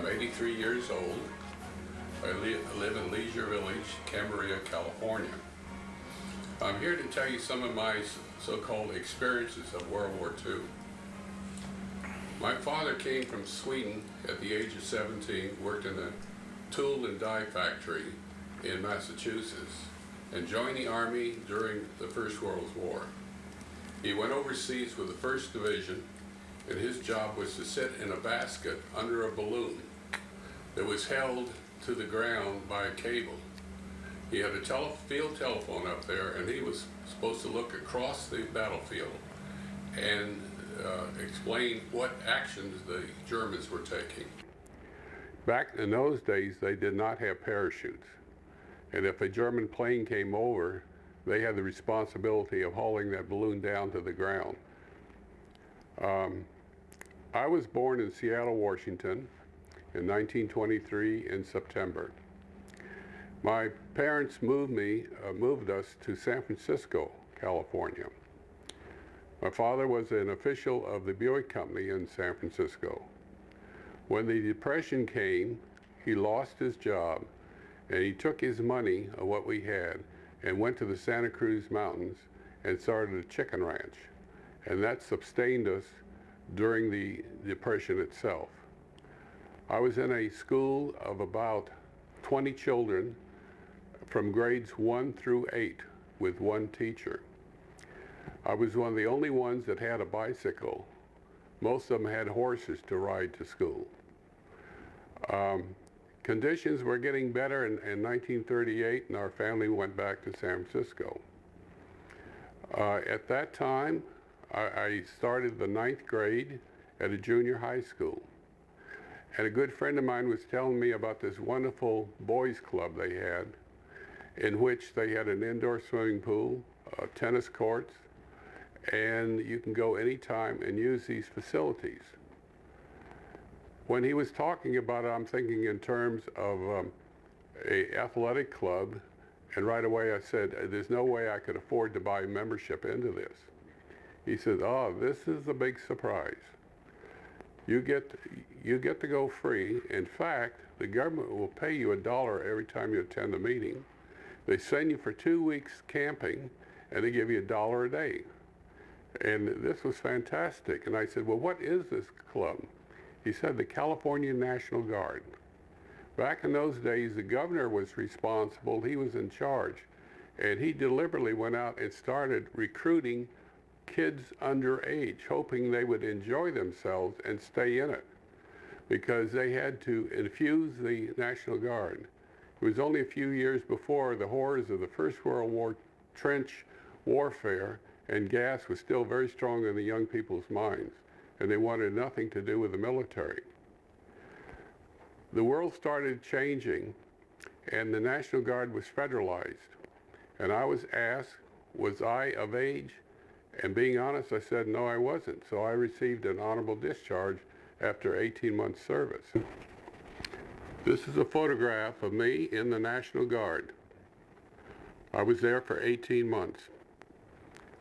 83 years old. I live in Leisure Village, Camarillo, California. I'm here to tell you some of my so-called experiences of World War II. My father came from Sweden at the age of 17, worked in a tool and die factory in Massachusetts, and joined the Army during the First World War. He went overseas with the 1st Division, and his job was to sit in a basket under a balloon that was held to the ground by a cable. He had a field telephone up there, and he was supposed to look across the battlefield and explain what actions the Germans were taking. Back in those days, they did not have parachutes. And if a German plane came over, they had the responsibility of hauling that balloon down to the ground. I was born in Seattle, Washington in 1923 in September. My parents moved us to San Francisco, California. My father was an official of the Buick Company in San Francisco. When the Depression came, he lost his job, and he took his money of what we had and went to the Santa Cruz Mountains and started a chicken ranch. And that sustained us during the Depression itself. I was in a school of about 20 children from grades 1 through 8 with one teacher. I was one of the only ones that had a bicycle. Most of them had horses to ride to school. Conditions were getting better in 1938, and our family went back to San Francisco. At that time, I started the 9th grade at a junior high school. And a good friend of mine was telling me about this wonderful boys club they had, in which they had an indoor swimming pool, tennis courts, and you can go anytime and use these facilities. When he was talking about it, I'm thinking in terms of a athletic club, and right away I said, there's no way I could afford to buy membership into this. He said, oh, this is a big surprise. You get to go free. In fact, the government will pay you $1 every time you attend a meeting. They send you for 2 weeks camping, and they give you $1 a day. And this was fantastic. And I said, well, what is this club? He said, the California National Guard. Back in those days, the governor was responsible. He was in charge. And he deliberately went out and started recruiting kids underage, hoping they would enjoy themselves and stay in it, because they had to infuse the National Guard. It was only a few years before the horrors of the First World War, trench warfare, and gas was still very strong in the young people's minds, and they wanted nothing to do with the military. The world started changing, and the National Guard was federalized. And I was asked, was I of age? And being honest, I said, no, I wasn't. So I received an honorable discharge after 18 months service. This is a photograph of me in the National Guard. I was there for 18 months.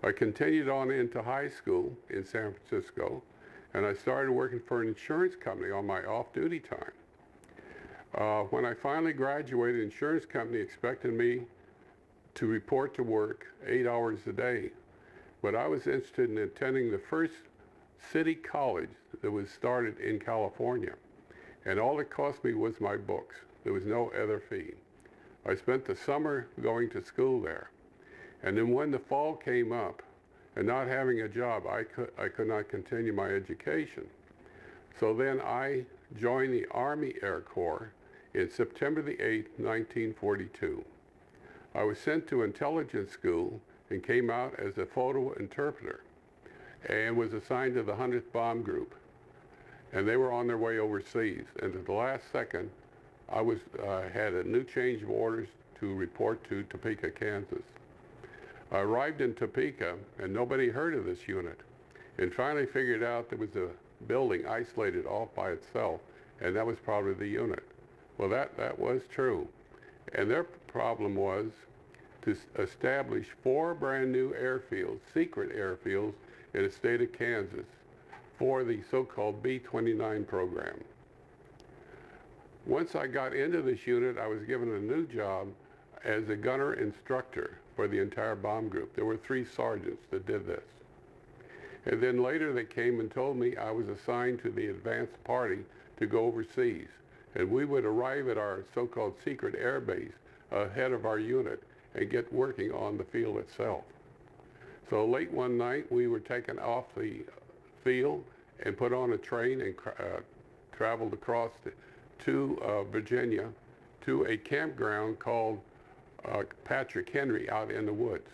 I continued on into high school in San Francisco, and I started working for an insurance company on my off-duty time. When I finally graduated, the insurance company expected me to report to work 8 hours a day. But I was interested in attending the first city college that was started in California. And all it cost me was my books. There was no other fee. I spent the summer going to school there. And then when the fall came up, and not having a job, I could not continue my education. So then I joined the Army Air Corps in September the 8th, 1942. I was sent to intelligence school and came out as a photo interpreter and was assigned to the 100th Bomb Group. And they were on their way overseas. And at the last second, I had a new change of orders to report to Topeka, Kansas. I arrived in Topeka, and nobody heard of this unit. And finally figured out there was a building isolated off by itself, and that was probably the unit. Well, that was true. And their problem was to establish 4 brand new airfields, secret airfields, in the state of Kansas for the so-called B-29 program. Once I got into this unit, I was given a new job as a gunner instructor for the entire bomb group. There were 3 sergeants that did this. And then later they came and told me I was assigned to the advanced party to go overseas. And we would arrive at our so-called secret air base ahead of our unit and get working on the field itself. So late one night, we were taken off the field and put on a train and traveled across to Virginia to a campground called Patrick Henry out in the woods.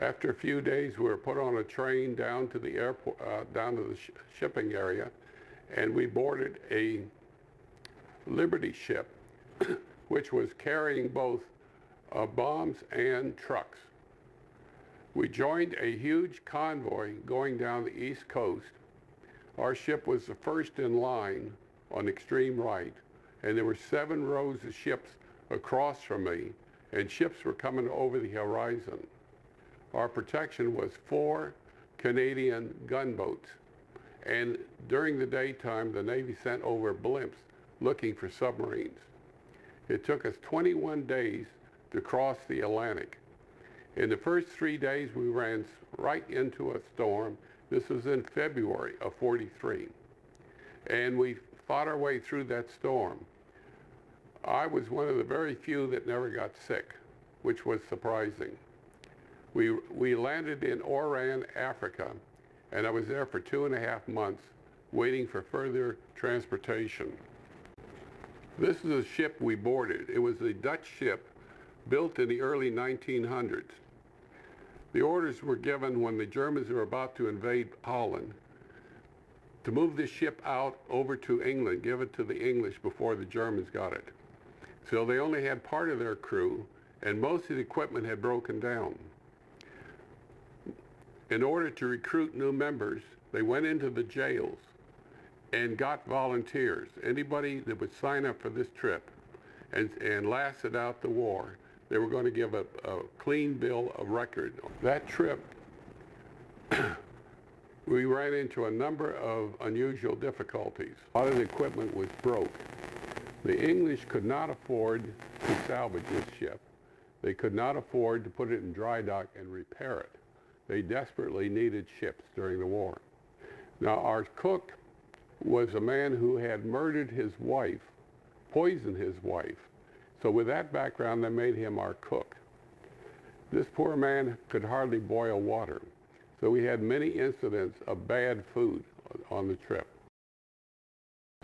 After a few days, we were put on a train down to the airport, down to the shipping area, and we boarded a Liberty ship, which was carrying both bombs and trucks. We joined a huge convoy going down the East Coast. Our ship was the first in line on the extreme right, and there were 7 rows of ships across from me, and ships were coming over the horizon. Our protection was 4 Canadian gunboats, and during the daytime, the Navy sent over blimps looking for submarines. It took us 21 days to cross the Atlantic. In the first 3 days, we ran right into a storm. This was in February of '43. And we fought our way through that storm. I was one of the very few that never got sick, which was surprising. We landed in Oran, Africa, and I was there for 2.5 months waiting for further transportation. This is a ship we boarded. It was a Dutch ship built in the early 1900s. The orders were given when the Germans were about to invade Holland to move this ship out over to England, give it to the English before the Germans got it. So they only had part of their crew, and most of the equipment had broken down. In order to recruit new members, they went into the jails and got volunteers, anybody that would sign up for this trip and lasted out the war. They were going to give a clean bill of record. That trip, we ran into a number of unusual difficulties. A lot of the equipment was broke. The English could not afford to salvage this ship. They could not afford to put it in dry dock and repair it. They desperately needed ships during the war. Now, our cook was a man who had murdered his wife, poisoned his wife. So with that background, they made him our cook. This poor man could hardly boil water. So we had many incidents of bad food on the trip.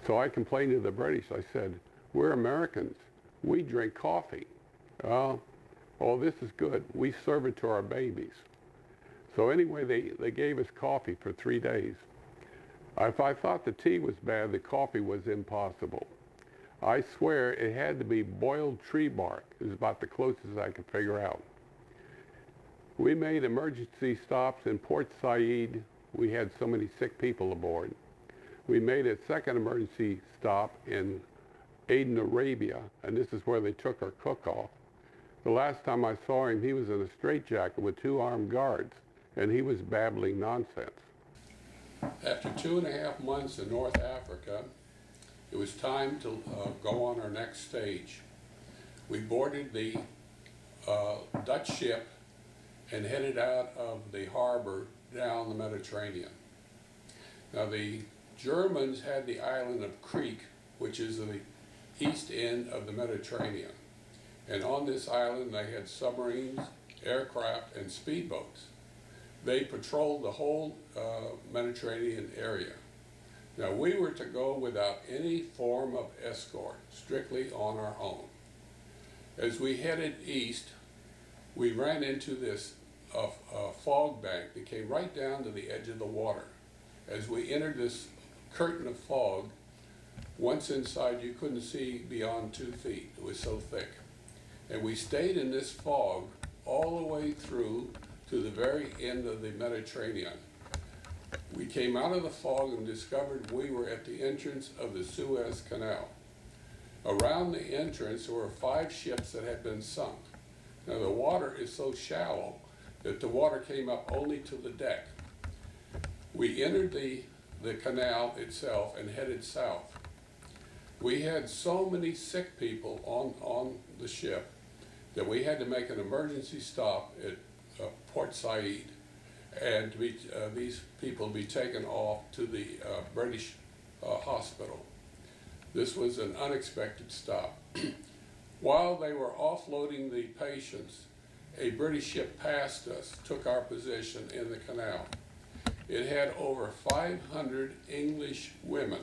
So I complained to the British. I said, "We're Americans. We drink coffee." "Oh, this is good. We serve it to our babies." So anyway, they gave us coffee for 3 days. If I thought the tea was bad, the coffee was impossible. I swear it had to be boiled tree bark. It was about the closest I could figure out. We made emergency stops in Port Said. We had so many sick people aboard. We made a second emergency stop in Aden, Arabia, and this is where they took our cook off. The last time I saw him, he was in a straitjacket with 2 armed guards, and he was babbling nonsense. After 2.5 months in North Africa, it was time to go on our next stage. We boarded the Dutch ship and headed out of the harbor down the Mediterranean. Now, the Germans had the island of Crete, which is the east end of the Mediterranean. And on this island, they had submarines, aircraft, and speedboats. They patrolled the whole Mediterranean area. Now, we were to go without any form of escort, strictly on our own. As we headed east, we ran into this fog bank that came right down to the edge of the water. As we entered this curtain of fog, once inside, you couldn't see beyond 2 feet. It was so thick. And we stayed in this fog all the way through to the very end of the Mediterranean. We came out of the fog and discovered we were at the entrance of the Suez Canal. Around the entrance, there were 5 ships that had been sunk. Now, the water is so shallow that the water came up only to the deck. We entered the canal itself and headed south. We had so many sick people on the ship that we had to make an emergency stop at Port Said, and these people be taken off to the British hospital. This was an unexpected stop. While they were offloading the patients, a British ship passed us, took our position in the canal. It had over 500 English women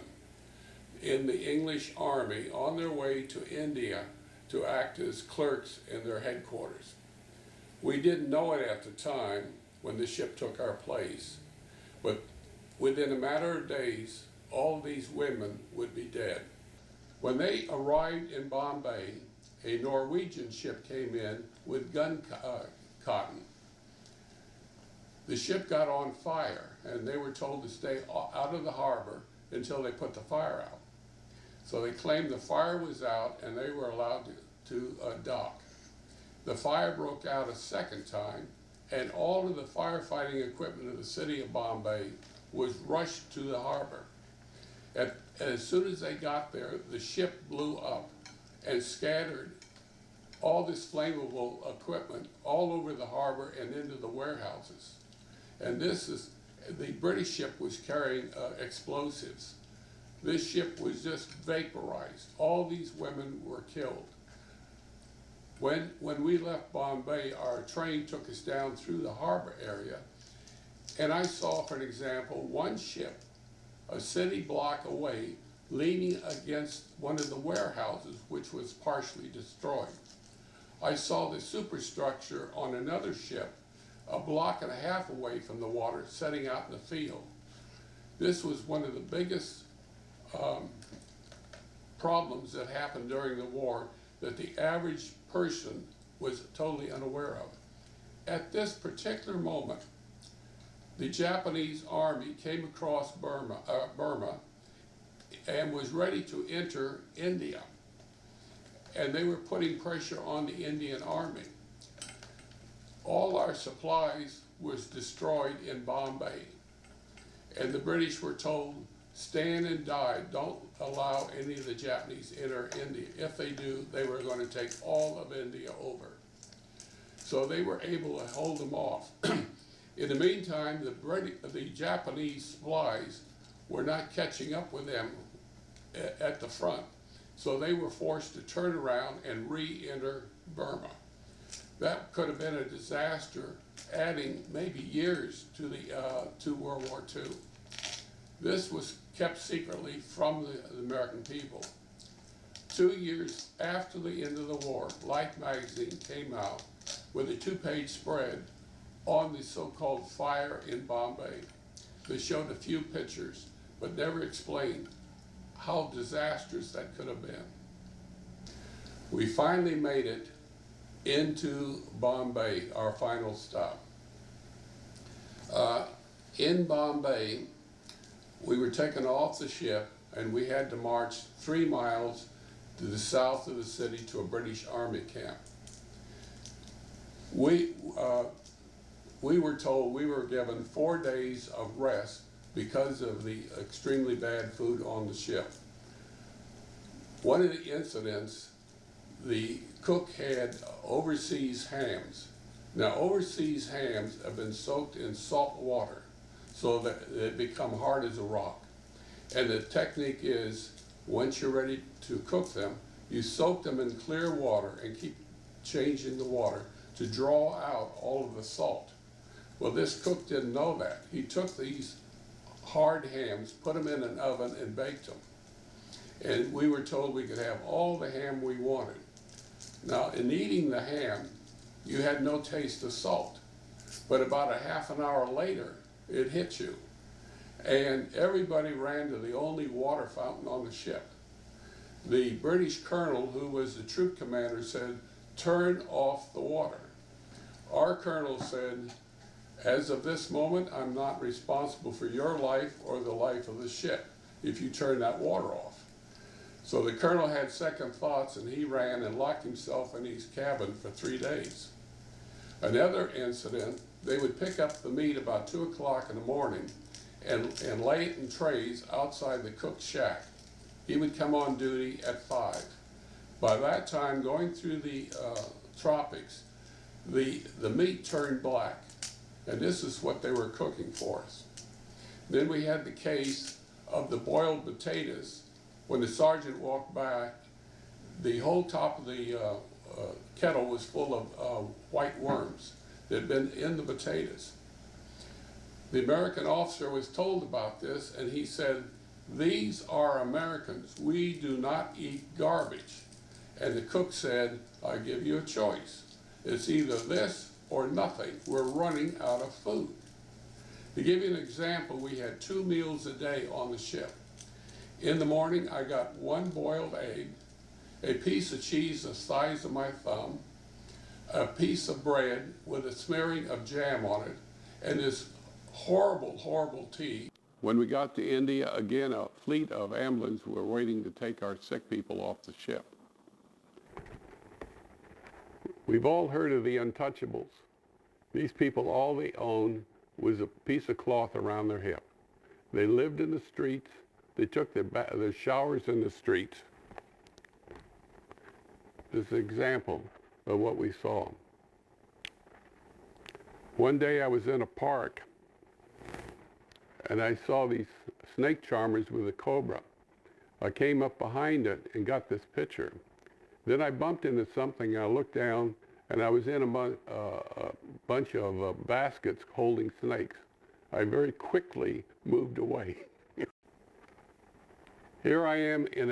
in the English Army on their way to India to act as clerks in their headquarters. We didn't know it at the time when the ship took our place, but within a matter of days, all these women would be dead. When they arrived in Bombay, a Norwegian ship came in with gun cotton. The ship got on fire, and they were told to stay out of the harbor until they put the fire out. So they claimed the fire was out, and they were allowed to dock. The fire broke out a second time, and all of the firefighting equipment of the city of Bombay was rushed to the harbor. As soon as they got there, the ship blew up and scattered all this flammable equipment all over the harbor and into the warehouses. And the British ship was carrying explosives. This ship was just vaporized. All these women were killed. When we left Bombay, our train took us down through the harbor area, and I saw, for example, one ship a city block away leaning against one of the warehouses, which was partially destroyed. I saw the superstructure on another ship a block and a half away from the water, setting out in the field. This was one of the biggest problems that happened during the war that the average person was totally unaware of. At this particular moment, the Japanese army came across Burma and was ready to enter India. And they were putting pressure on the Indian army. All our supplies was destroyed in Bombay. And the British were told, stand and die, don't allow any of the Japanese enter India. If they do, they were going to take all of India over. So they were able to hold them off. In the meantime, the Japanese supplies were not catching up with them at the front. So they were forced to turn around and re-enter Burma. That could have been a disaster, adding maybe years to World War II. This was kept secretly from the American people. 2 years after the end of the war, Life magazine came out with a 2-page spread on the so-called fire in Bombay. They showed a few pictures, but never explained how disastrous that could have been. We finally made it into Bombay, our final stop. In Bombay, we were taken off the ship and we had to march 3 miles to the south of the city to a British Army camp. We were told we were given 4 days of rest because of the extremely bad food on the ship. One of the incidents, the cook had overseas hams. Now, overseas hams have been soaked in salt water so that they become hard as a rock. And the technique is, once you're ready to cook them, you soak them in clear water and keep changing the water to draw out all of the salt. Well, this cook didn't know that. He took these hard hams, put them in an oven, and baked them. And we were told we could have all the ham we wanted. Now, in eating the ham, you had no taste of salt. But about a half an hour later, it hit you. And everybody ran to the only water fountain on the ship. The British colonel, who was the troop commander, said, turn off the water. Our colonel said, as of this moment, I'm not responsible for your life or the life of the ship if you turn that water off. So the colonel had second thoughts and he ran and locked himself in his cabin for 3 days. Another incident, they would pick up the meat about 2 o'clock in the morning and lay it in trays outside the cook's shack. he would come on duty at 5. By that time, going through the tropics, the meat turned black, and this is what they were cooking for us. Then we had the case of the boiled potatoes. When the sergeant walked by, the whole top of the kettle was full of white worms that had been in the potatoes. The American officer was told about this, and he said, "These are Americans. We do not eat garbage." And the cook said, "I give you a choice. It's either this or nothing. We're running out of food." To give you an example, we had 2 meals a day on the ship. In the morning, I got 1 boiled egg, a piece of cheese the size of my thumb, a piece of bread with a smearing of jam on it, and this horrible, horrible tea. When we got to India, again, a fleet of ambulances were waiting to take our sick people off the ship. We've all heard of the untouchables. These people, all they owned was a piece of cloth around their hip. They lived in the streets. They took their showers in the streets. This is an example of what we saw. One day I was in a park, and I saw these snake charmers with a cobra. I came up behind it and got this picture. Then I bumped into something, and I looked down, and I was in a bunch of baskets holding snakes. I very quickly moved away. Here I am in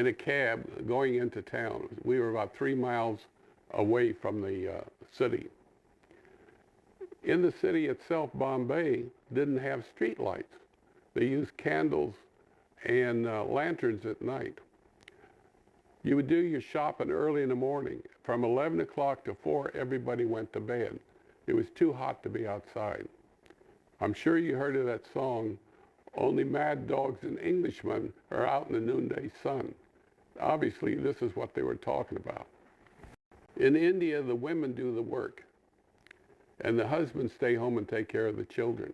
a cab going into town. We were about 3 miles away from the city. In the city itself, Bombay didn't have street lights. They used candles and lanterns at night. You would do your shopping early in the morning. From 11 o'clock to 4, everybody went to bed. It was too hot to be outside. I'm sure you heard of that song, "Only mad dogs and Englishmen are out in the noonday sun." Obviously, this is what they were talking about. In India, the women do the work, and the husbands stay home and take care of the children.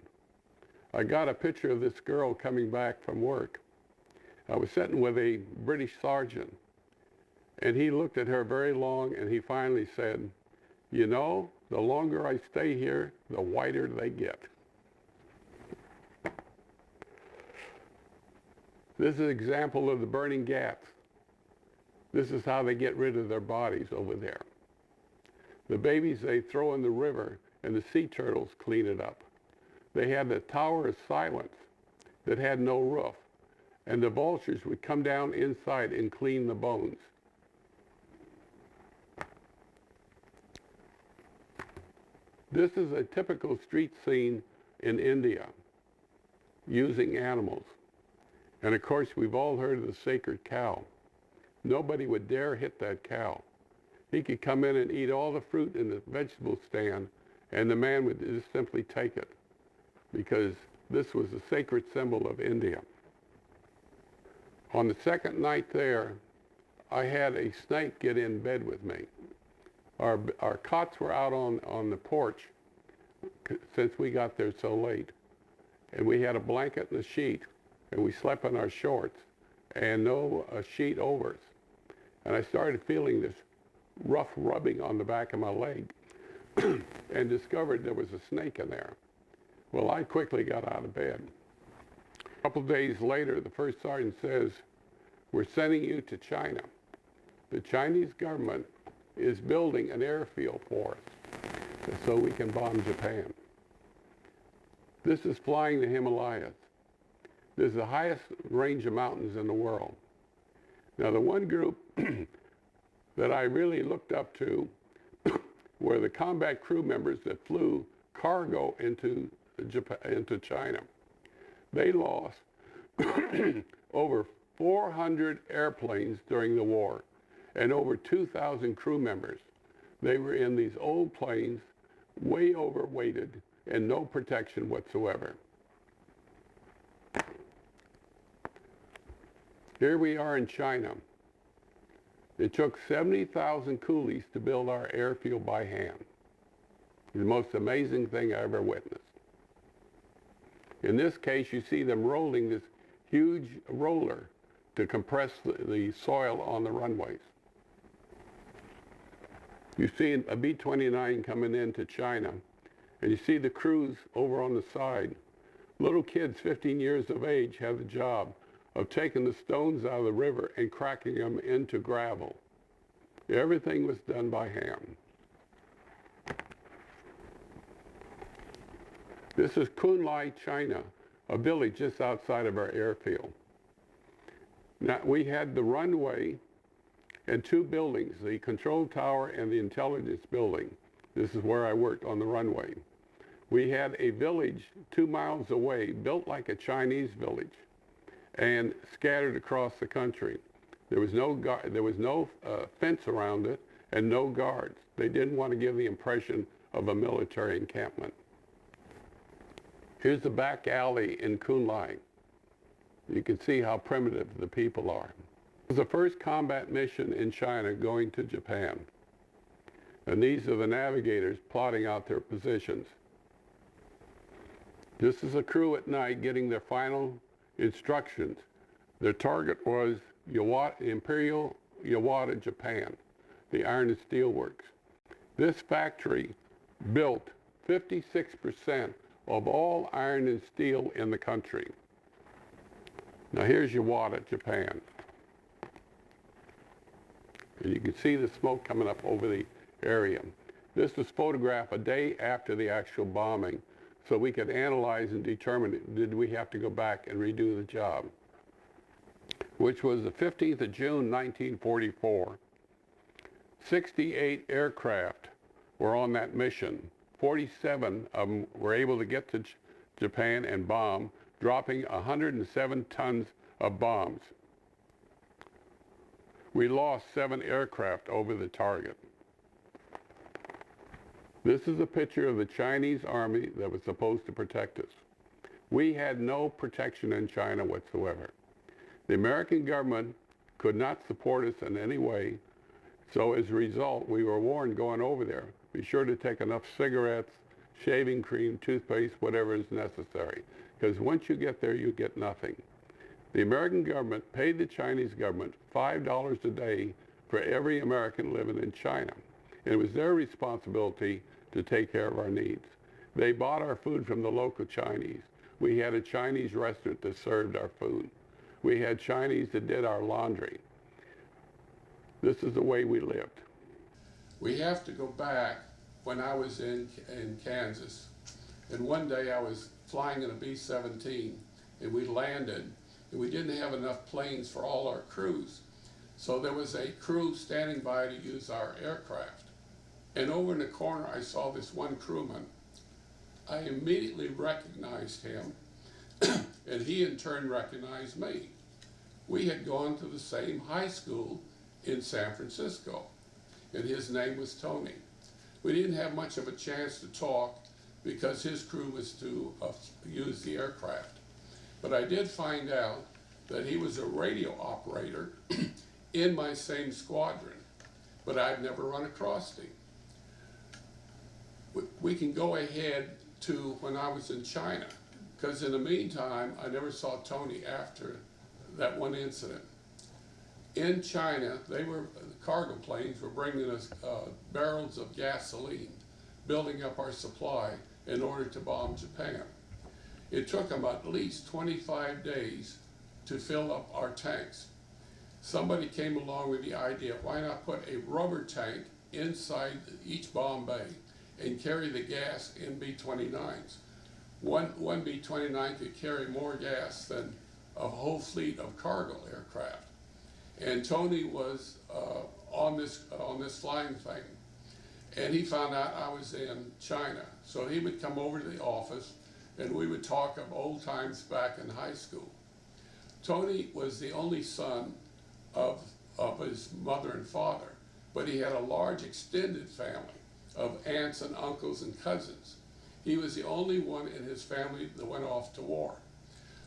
I got a picture of this girl coming back from work. I was sitting with a British sergeant, and he looked at her very long, and he finally said, "You know, the longer I stay here, the whiter they get." This is an example of the burning gas. This is how they get rid of their bodies over there. The babies they throw in the river, and the sea turtles clean it up. They had the Tower of Silence that had no roof, and the vultures would come down inside and clean the bones. This is a typical street scene in India using animals. And of course, we've all heard of the sacred cow. Nobody would dare hit that cow. He could come in and eat all the fruit in the vegetable stand, and the man would just simply take it, because this was a sacred symbol of India. On the second night there, I had a snake get in bed with me. Our cots were out on the porch since we got there so late. And we had a blanket and a sheet, and we slept in our shorts and no sheet over us. And I started feeling this rough rubbing on the back of my leg and discovered there was a snake in there. Well, I quickly got out of bed. A couple days later, the first sergeant says, "We're sending you to China. The Chinese government is building an airfield for us so we can bomb Japan." This is flying the Himalayas. This is the highest range of mountains in the world. Now, the one group that I really looked up to were the combat crew members that flew cargo into China. They lost over 400 airplanes during the war and over 2,000 crew members. They were in these old planes, way overweighted, and no protection whatsoever. Here we are in China. It took 70,000 coolies to build our airfield by hand. The most amazing thing I ever witnessed. In this case, you see them rolling this huge roller to compress the soil on the runways. You see a B-29 coming into China, and you see the crews over on the side. Little kids 15 years of age have the job of taking the stones out of the river and cracking them into gravel. Everything was done by hand. This is Kunlai, China, a village just outside of our airfield. Now, we had the runway and two buildings, the control tower and the intelligence building. This is where I worked on the runway. We had a village 2 miles away, built like a Chinese village, and scattered across the country. There was no fence around it and no guards. They didn't want to give the impression of a military encampment. Here's the back alley in Kunlai. You can see how primitive the people are. It was the first combat mission in China going to Japan. And these are the navigators plotting out their positions. This is a crew at night getting their final instructions. Their target was Imperial Yawata, Japan, the iron and steel works. This factory built 56% of all iron and steel in the country. Now here's Yawata, Japan. And you can see the smoke coming up over the area. This was photographed a day after the actual bombing, so we could analyze and determine, did we have to go back and redo the job? Which was the 15th of June, 1944. 68 aircraft were on that mission. 47 of them were able to get to Japan and bomb, dropping 107 tons of bombs. We lost 7 aircraft over the target. This is a picture of the Chinese army that was supposed to protect us. We had no protection in China whatsoever. The American government could not support us in any way, so as a result, we were warned going over there, be sure to take enough cigarettes, shaving cream, toothpaste, whatever is necessary, because once you get there, you get nothing. The American government paid the Chinese government $5 a day for every American living in China. And it was their responsibility to take care of our needs. They bought our food from the local Chinese. We had a Chinese restaurant that served our food. We had Chinese that did our laundry. This is the way we lived. We have to go back when I was in Kansas. And one day I was flying in a B-17 and we landed, and we didn't have enough planes for all our crews. So there was a crew standing by to use our aircraft. And over in the corner I saw this one crewman. I immediately recognized him and he in turn recognized me. We had gone to the same high school in San Francisco, and his name was Tony. We didn't have much of a chance to talk because his crew was to use the aircraft. But I did find out that he was a radio operator in my same squadron, but I'd never run across him. We can go ahead to when I was in China, because in the meantime, I never saw Tony after that one incident. In China, the cargo planes were bringing us barrels of gasoline, building up our supply in order to bomb Japan. It took them at least 25 days to fill up our tanks. Somebody came along with the idea, why not put a rubber tank inside each bomb bay and carry the gas in B-29s. One B-29 could carry more gas than a whole fleet of cargo aircraft. And Tony was on this flying thing, and he found out I was in China. So he would come over to the office and we would talk of old times back in high school. Tony was the only son of his mother and father, but he had a large extended family of aunts and uncles and cousins. He was the only one in his family that went off to war.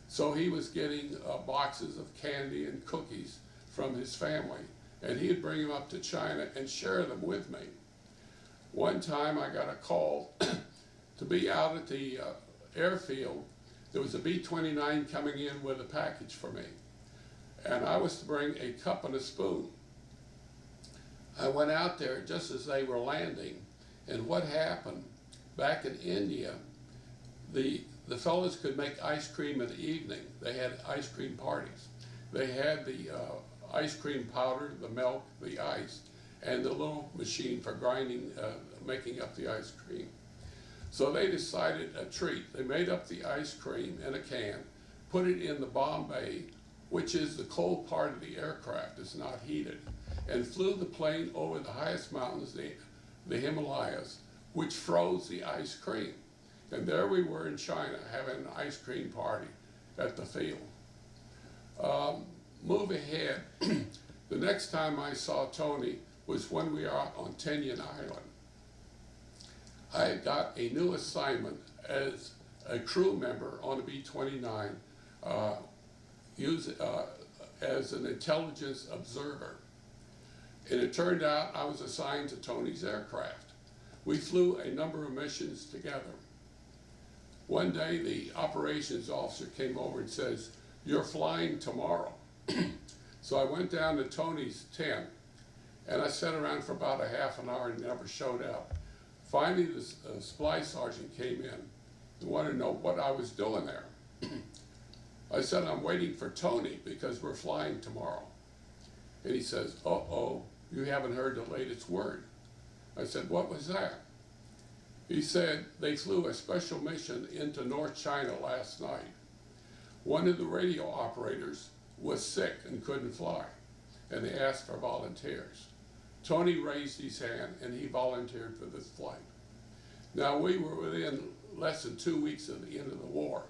So he was getting boxes of candy and cookies from his family, and he'd bring them up to China and share them with me. One time I got a call to be out at the airfield. There was a B-29 coming in with a package for me. and I was to bring a cup and a spoon. I went out there just as they were landing, and what happened, back in India, the fellows could make ice cream in the evening. They had ice cream parties. They had the ice cream powder, the milk, the ice, and the little machine for grinding, making up the ice cream. So they decided a treat. They made up the ice cream in a can, put it in the bomb bay, which is the cold part of the aircraft, it's not heated, and flew the plane over the highest mountains, the Himalayas, which froze the ice cream. And there we were in China having an ice cream party at the field. Move ahead, the next time I saw Tony was when we were out on Tinian Island. I had got a new assignment as a crew member on a B-29, as an intelligence observer. And it turned out I was assigned to Tony's aircraft. We flew a number of missions together. One day the operations officer came over and says, "You're flying tomorrow." So I went down to Tony's tent and I sat around for about a half an hour and never showed up. Finally the supply sergeant came in and wanted to know what I was doing there. I said, "I'm waiting for Tony because we're flying tomorrow." And he says, "Uh-oh, you haven't heard the latest word." I said, "What was that?" He said, "They flew a special mission into North China last night. One of the radio operators was sick and couldn't fly, and they asked for volunteers." Tony raised his hand and he volunteered for this flight. Now we were within less than 2 weeks of the end of the war,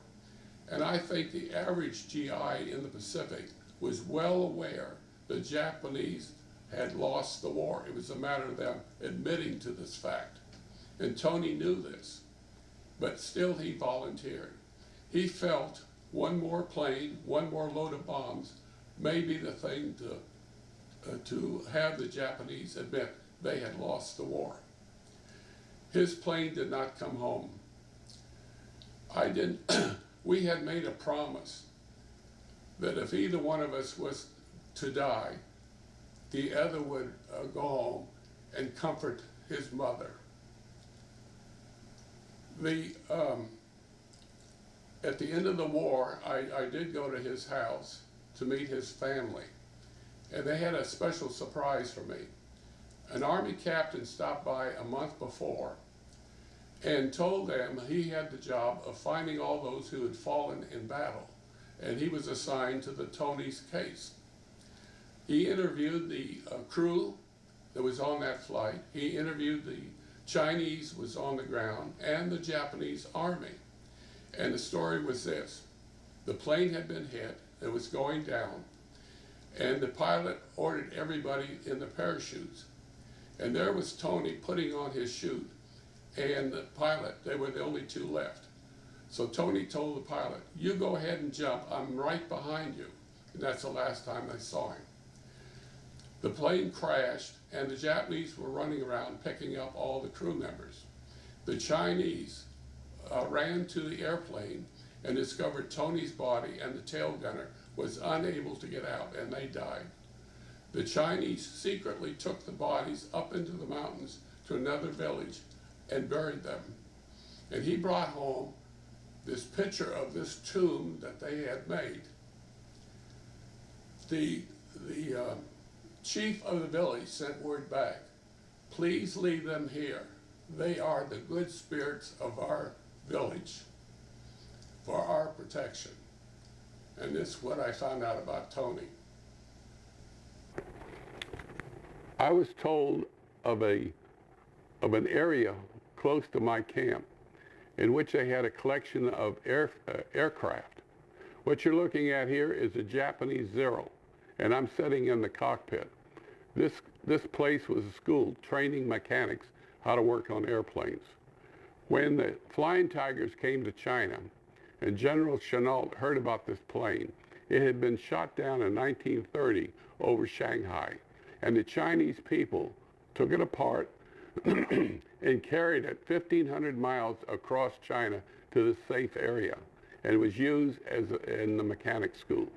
and I think the average GI in the Pacific was well aware the Japanese had lost the war. It was a matter of them admitting to this fact. And Tony knew this, but still he volunteered. He felt one more plane, one more load of bombs may be the thing to have the Japanese admit they had lost the war. His plane did not come home. We had made a promise that if either one of us was to die, the other would go home and comfort his mother. At the end of the war, I did go to his house to meet his family, and they had a special surprise for me. An Army captain stopped by a month before and told them he had the job of finding all those who had fallen in battle, and he was assigned to the Tony's case. He interviewed the crew that was on that flight. He interviewed the Chinese was on the ground and the Japanese army. And the story was this: the plane had been hit, it was going down, and the pilot ordered everybody in the parachutes. And there was Tony putting on his chute, and the pilot, they were the only two left. So Tony told the pilot, "You go ahead and jump, I'm right behind you." And that's the last time I saw him. The plane crashed, and the Japanese were running around picking up all the crew members. The Chinese ran to the airplane and discovered Tony's body, and the tail gunner was unable to get out, and they died. The Chinese secretly took the bodies up into the mountains to another village and buried them. And he brought home this picture of this tomb that they had made. The chief of the village sent word back, "Please leave them here. They are the good spirits of our village for our protection." And this is what I found out about Tony. I was told of an area close to my camp in which they had a collection of aircraft. What you're looking at here is a Japanese Zero, and I'm sitting in the cockpit. This place was a school training mechanics how to work on airplanes. When the Flying Tigers came to China and General Chennault heard about this plane, it had been shot down in 1930 over Shanghai, and the Chinese people took it apart and carried it 1,500 miles across China to the safe area, and it was used in the mechanic school.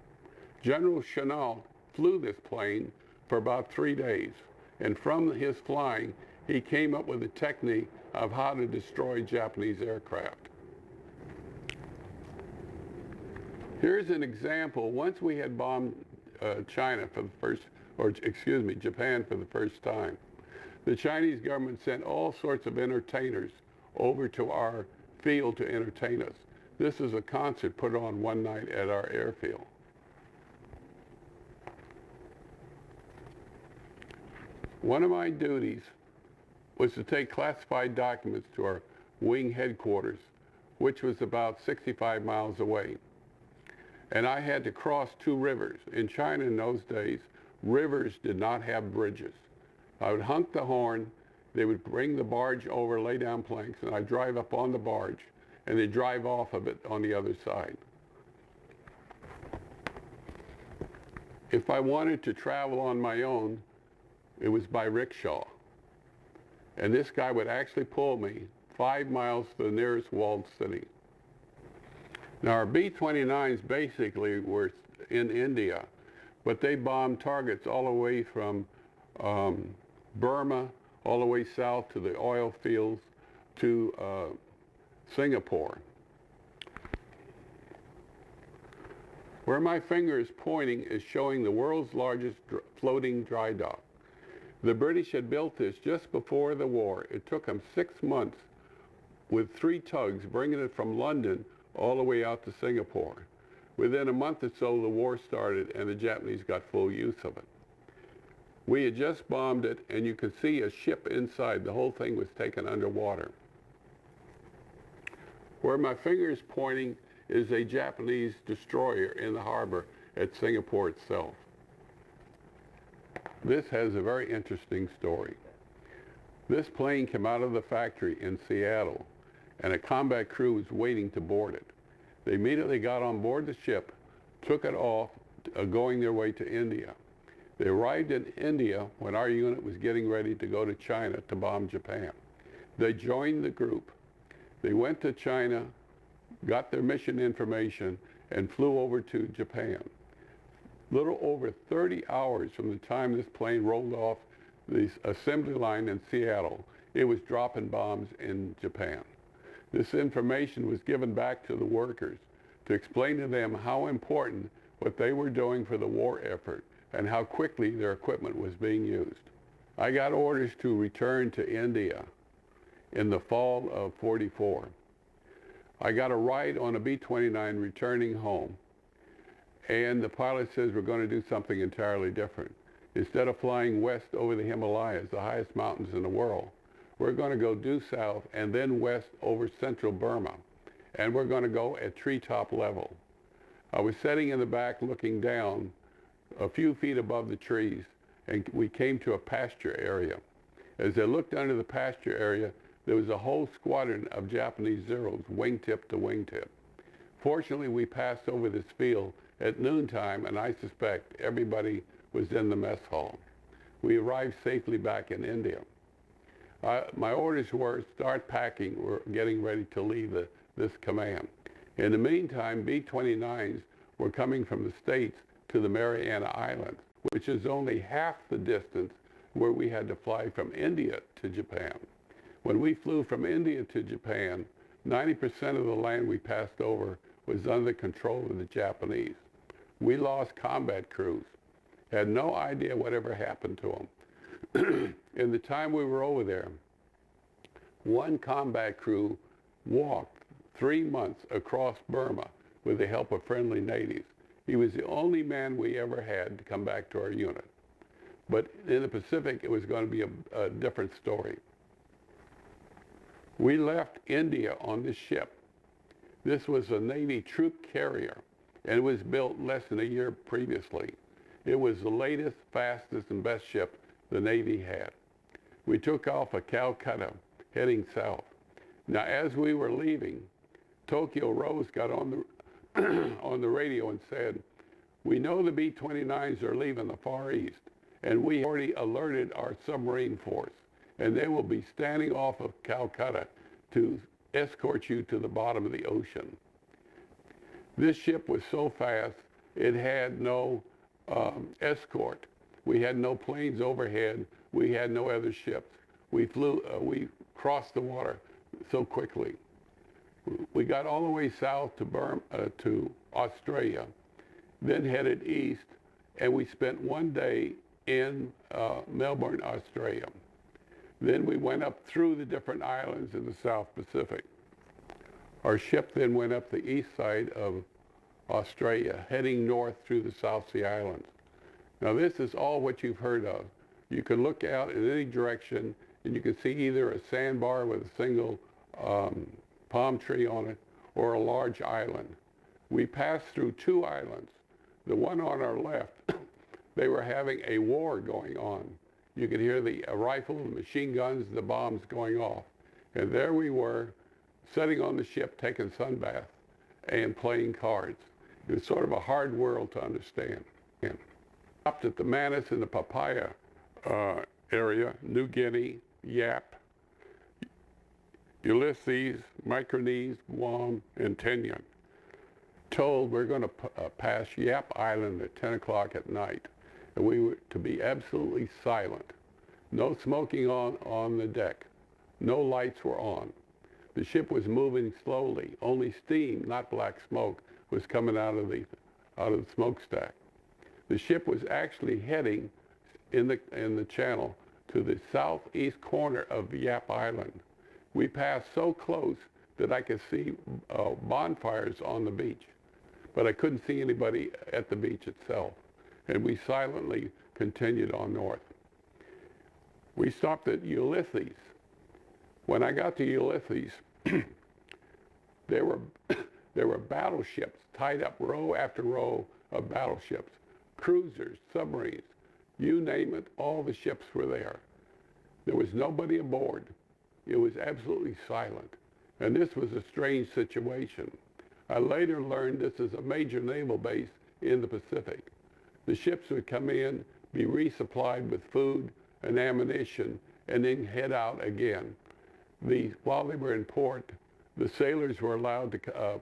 General Chanel flew this plane for about 3 days, and from his flying, he came up with a technique of how to destroy Japanese aircraft. Here's an example. Once we had bombed Japan for the first time. The Chinese government sent all sorts of entertainers over to our field to entertain us. This is a concert put on one night at our airfield. One of my duties was to take classified documents to our wing headquarters, which was about 65 miles away. And I had to cross 2 rivers. In China in those days, rivers did not have bridges. I would honk the horn, they would bring the barge over, lay down planks, and I'd drive up on the barge, and they'd drive off of it on the other side. If I wanted to travel on my own, it was by rickshaw. And this guy would actually pull me 5 miles to the nearest walled city. Now, our B-29s basically were in India, but they bombed targets all the way from Burma, all the way south to the oil fields, to Singapore. Where my finger is pointing is showing the world's largest floating dry dock. The British had built this just before the war. It took them 6 months with 3 tugs bringing it from London all the way out to Singapore. Within a month or so, the war started and the Japanese got full use of it. We had just bombed it, and you could see a ship inside. The whole thing was taken underwater. Where my finger is pointing is a Japanese destroyer in the harbor at Singapore itself. This has a very interesting story. This plane came out of the factory in Seattle, and a combat crew was waiting to board it. They immediately got on board the ship, took it off, going their way to India. They arrived in India when our unit was getting ready to go to China to bomb Japan. They joined the group. They went to China, got their mission information, and flew over to Japan. Little over 30 hours from the time this plane rolled off the assembly line in Seattle, it was dropping bombs in Japan. This information was given back to the workers to explain to them how important what they were doing for the war effort and how quickly their equipment was being used. I got orders to return to India in the fall of '44. I got a ride on a B-29 returning home, and the pilot says we're going to do something entirely different. Instead of flying west over the Himalayas, the highest mountains in the world, we're going to go due south and then west over central Burma, and we're going to go at treetop level. I was sitting in the back looking down a few feet above the trees, and we came to a pasture area. As I looked under the pasture area, there was a whole squadron of Japanese Zeros, wingtip to wingtip. Fortunately, we passed over this field at noontime, and I suspect everybody was in the mess hall. We arrived safely back in India. My orders were start packing. We're getting ready to leave this command. In the meantime, B-29s were coming from the States to the Mariana Islands, which is only half the distance where we had to fly from India to Japan. When we flew from India to Japan, 90% of the land we passed over was under control of the Japanese. We lost combat crews, had no idea whatever happened to them. In the time we were over there, one combat crew walked 3 months across Burma with the help of friendly natives. He was the only man we ever had to come back to our unit. But in the Pacific, it was going to be a different story. We left India on this ship. This was a Navy troop carrier, and it was built less than a year previously. It was the latest, fastest, and best ship the Navy had. We took off at Calcutta, heading south. Now, as we were leaving, Tokyo Rose got on the radio and said, "We know the B-29s are leaving the Far East, and we already alerted our submarine force, and they will be standing off of Calcutta to escort you to the bottom of the ocean." This ship was so fast, it had no escort. We had no planes overhead. We had no other ships. We crossed the water so quickly. We got all the way south to Australia, then headed east, and we spent one day in Melbourne, Australia. Then we went up through the different islands in the South Pacific. Our ship then went up the east side of Australia, heading north through the South Sea Islands. Now this is all what you've heard of. You can look out in any direction and you can see either a sandbar with a single palm tree on it or a large island. We passed through two islands. The one on our left, they were having a war going on. You could hear the rifle, the machine guns, the bombs going off. And there we were, sitting on the ship, taking sunbaths and playing cards. It was sort of a hard world to understand. And stopped at the Manus and the Papaya area, New Guinea, Yap, Ulysses, Micronese, Guam, and Tinian. Told we're going to pass Yap Island at 10 o'clock at night, and we were to be absolutely silent. No smoking on the deck. No lights were on. The ship was moving slowly. Only steam, not black smoke, was coming out of the smokestack. The ship was actually heading in the channel to the southeast corner of Yap Island. We passed so close that I could see bonfires on the beach, but I couldn't see anybody at the beach itself. And we silently continued on north. We stopped at Ulysses. When I got to Ulysses, there were battleships tied up row after row of battleships, cruisers, submarines, you name it, all the ships were there. There was nobody aboard. It was absolutely silent. And this was a strange situation. I later learned this is a major naval base in the Pacific. The ships would come in, be resupplied with food and ammunition, and then head out again. While they were in port, the sailors were allowed to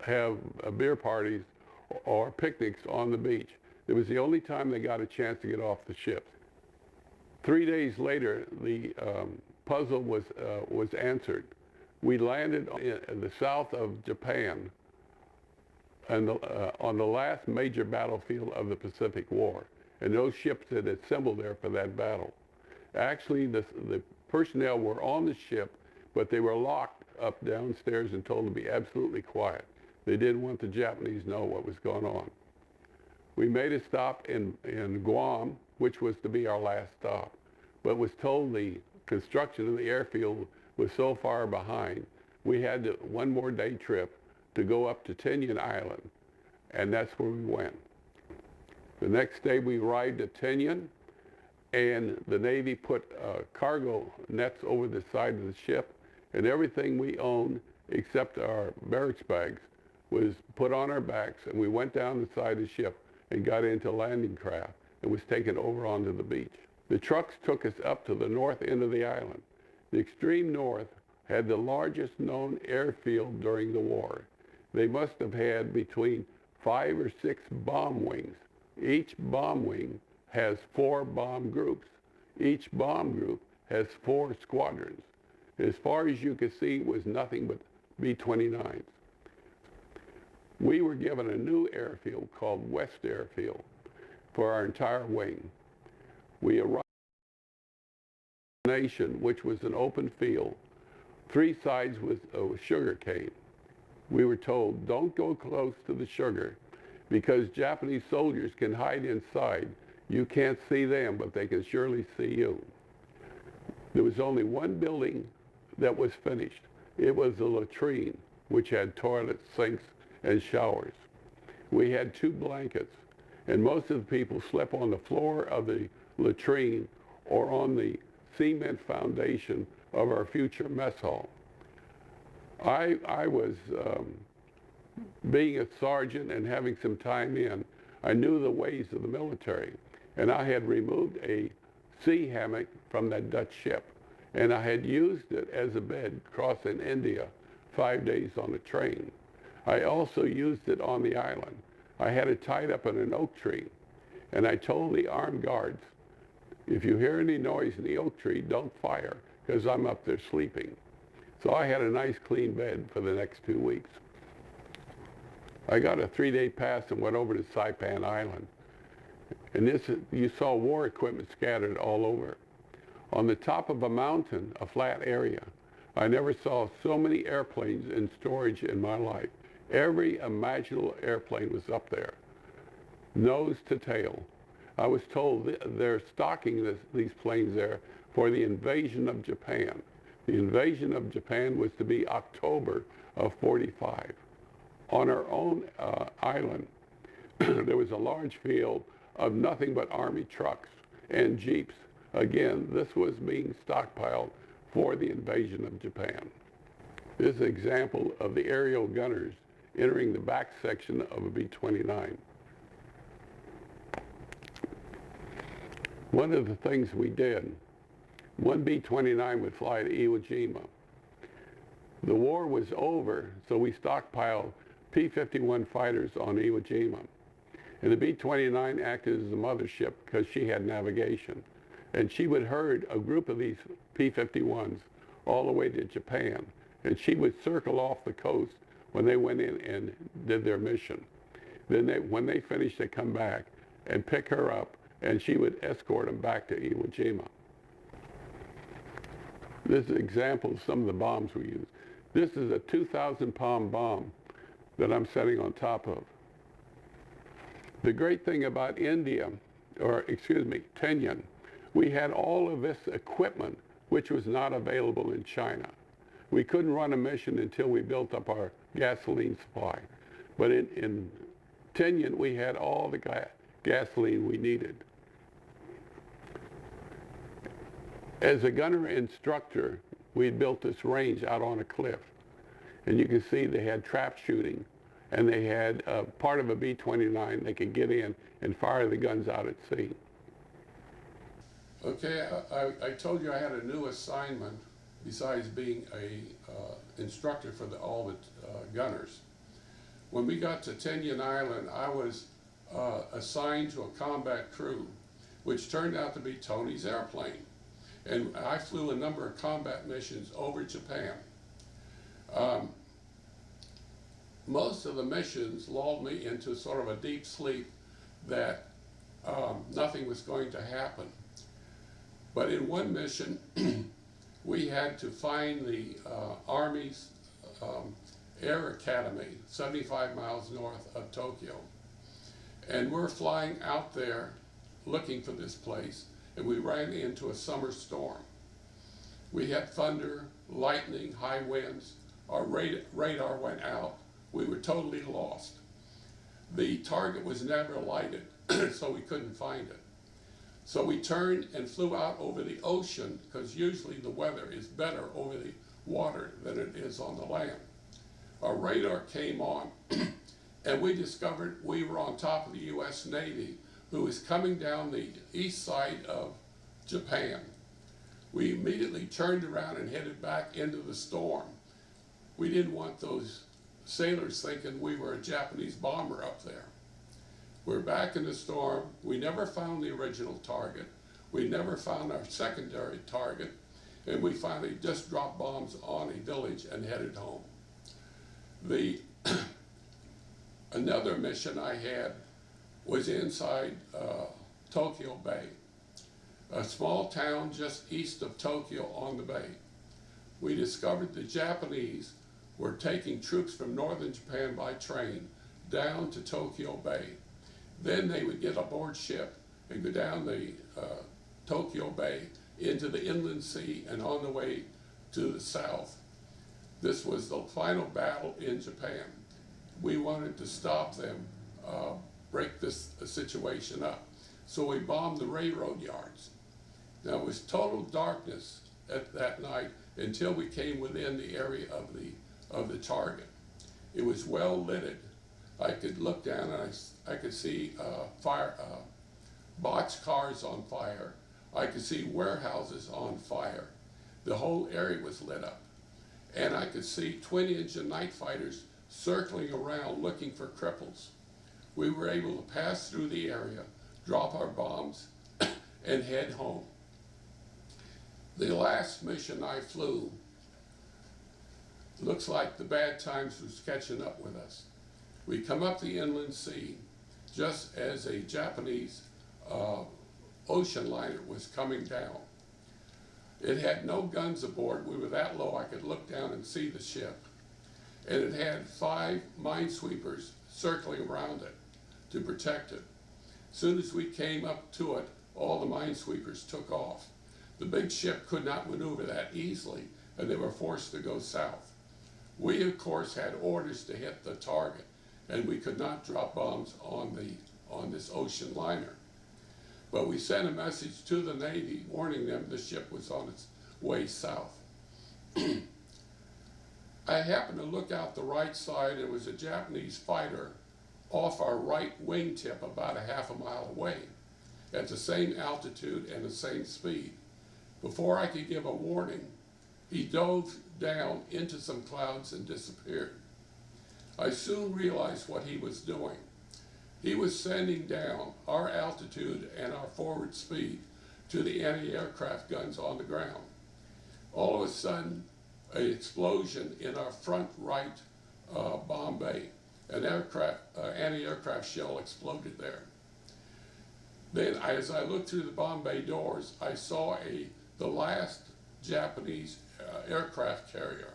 have beer parties or picnics on the beach. It was the only time they got a chance to get off the ships. 3 days later, the puzzle was answered. We landed in the south of Japan and on the last major battlefield of the Pacific War. And those ships had assembled there for that battle. Actually, the personnel were on the ship, but they were locked up downstairs and told to be absolutely quiet. They didn't want the Japanese to know what was going on. We made a stop in Guam, which was to be our last stop, but was told the construction of the airfield was so far behind, we had one more day trip to go up to Tinian Island, and that's where we went. The next day we arrived at Tinian, and the Navy put cargo nets over the side of the ship, and everything we owned except our barracks bags was put on our backs, and we went down the side of the ship and got into landing craft and was taken over onto the beach. The trucks took us up to the north end of the island. The extreme north had the largest known airfield during the war. They must have had between 5 or 6 bomb wings. Each bomb wing has 4 bomb groups. Each bomb group has 4 squadrons. As far as you could see was nothing but B-29s. We were given a new airfield called West Airfield for our entire wing. We arrived at the nation, which was an open field, 3 sides with sugar cane. We were told, don't go close to the sugar because Japanese soldiers can hide inside. You can't see them, but they can surely see you. There was only one building that was finished. It was the latrine, which had toilets, sinks, and showers. We had 2 blankets, and most of the people slept on the floor of the latrine or on the cement foundation of our future mess hall. I was, being a sergeant and having some time in, I knew the ways of the military, and I had removed a sea hammock from that Dutch ship, and I had used it as a bed crossing India 5 days on a train. I also used it on the island. I had it tied up in an oak tree, and I told the armed guards, if you hear any noise in the oak tree, don't fire, because I'm up there sleeping. So I had a nice clean bed for the next 2 weeks. I got a 3-day pass and went over to Saipan Island. And you saw war equipment scattered all over. On the top of a mountain, a flat area, I never saw so many airplanes in storage in my life. Every imaginable airplane was up there, nose to tail. I was told they're stocking these planes there for the invasion of Japan. The invasion of Japan was to be October of '45. On our own island, there was a large field of nothing but Army trucks and Jeeps. Again, this was being stockpiled for the invasion of Japan. This is an example of the aerial gunners entering the back section of a B-29. One of the things we did, one B-29 would fly to Iwo Jima. The war was over, so we stockpiled P-51 fighters on Iwo Jima. And the B-29 acted as the mothership because she had navigation. And she would herd a group of these P-51s all the way to Japan. And she would circle off the coast when they went in and did their mission. Then when they finished, they'd come back and pick her up, and she would escort them back to Iwo Jima. This is an example of some of the bombs we used. This is a 2,000-pound bomb that I'm setting on top of. The great thing about Tinian, we had all of this equipment which was not available in China. We couldn't run a mission until we built up our gasoline supply. But in Tinian, we had all the gasoline we needed. As a gunner instructor, we built this range out on a cliff. And you can see they had trap shooting, and they had part of a B-29. They could get in and fire the guns out at sea. Okay, I told you I had a new assignment besides being a instructor for all the gunners. When we got to Tinian Island, I was assigned to a combat crew, which turned out to be Tony's airplane. And I flew a number of combat missions over Japan. Most of the missions lulled me into sort of a deep sleep that nothing was going to happen. But in one mission, we had to find the Army's Air Academy, 75 miles north of Tokyo. And we're flying out there looking for this place, and we ran into a summer storm. We had thunder, lightning, high winds. Our radar went out. We were totally lost. The target was never lighted, so we couldn't find it. So we turned and flew out over the ocean, because usually the weather is better over the water than it is on the land. Our radar came on, and we discovered we were on top of the U.S. Navy, who was coming down the east side of Japan. We immediately turned around and headed back into the storm. We didn't want those sailors thinking we were a Japanese bomber up there. We're back in the storm. We never found the original target. We never found our secondary target. And we finally just dropped bombs on a village and headed home. Another mission I had was inside Tokyo Bay, a small town just east of Tokyo on the bay. We discovered the Japanese were taking troops from northern Japan by train down to Tokyo Bay. Then they would get aboard ship and go down the Tokyo Bay into the inland sea and on the way to the south. This was the final battle in Japan. We wanted to stop them, break this situation up. So we bombed the railroad yards. Now it was total darkness at that night until we came within the area of the target. It was well lit. I could look down and I could see box cars on fire. I could see warehouses on fire. The whole area was lit up. And I could see twin-engine night fighters circling around looking for cripples. we were able to pass through the area, drop our bombs, and head home. The last mission I flew, looks like the bad times was catching up with us. We come up the inland sea just as a Japanese ocean liner was coming down. It had no guns aboard. We were that low I could look down and see the ship. And it had 5 minesweepers circling around it to protect it. As soon as we came up to it, all the minesweepers took off. The big ship could not maneuver that easily, and they were forced to go south. We, of course, had orders to hit the target, and we could not drop bombs on this ocean liner. But we sent a message to the Navy warning them the ship was on its way south. I happened to look out the right side, and it was a Japanese fighter off our right wingtip about a half a mile away, at the same altitude and the same speed. Before I could give a warning, he dove down into some clouds and disappeared. I soon realized what he was doing. He was sending down our altitude and our forward speed to the anti-aircraft guns on the ground. All of a sudden, an explosion in our front right bomb bay. An anti-aircraft shell exploded there. Then, as I looked through the bomb bay doors, I saw the last Japanese aircraft carrier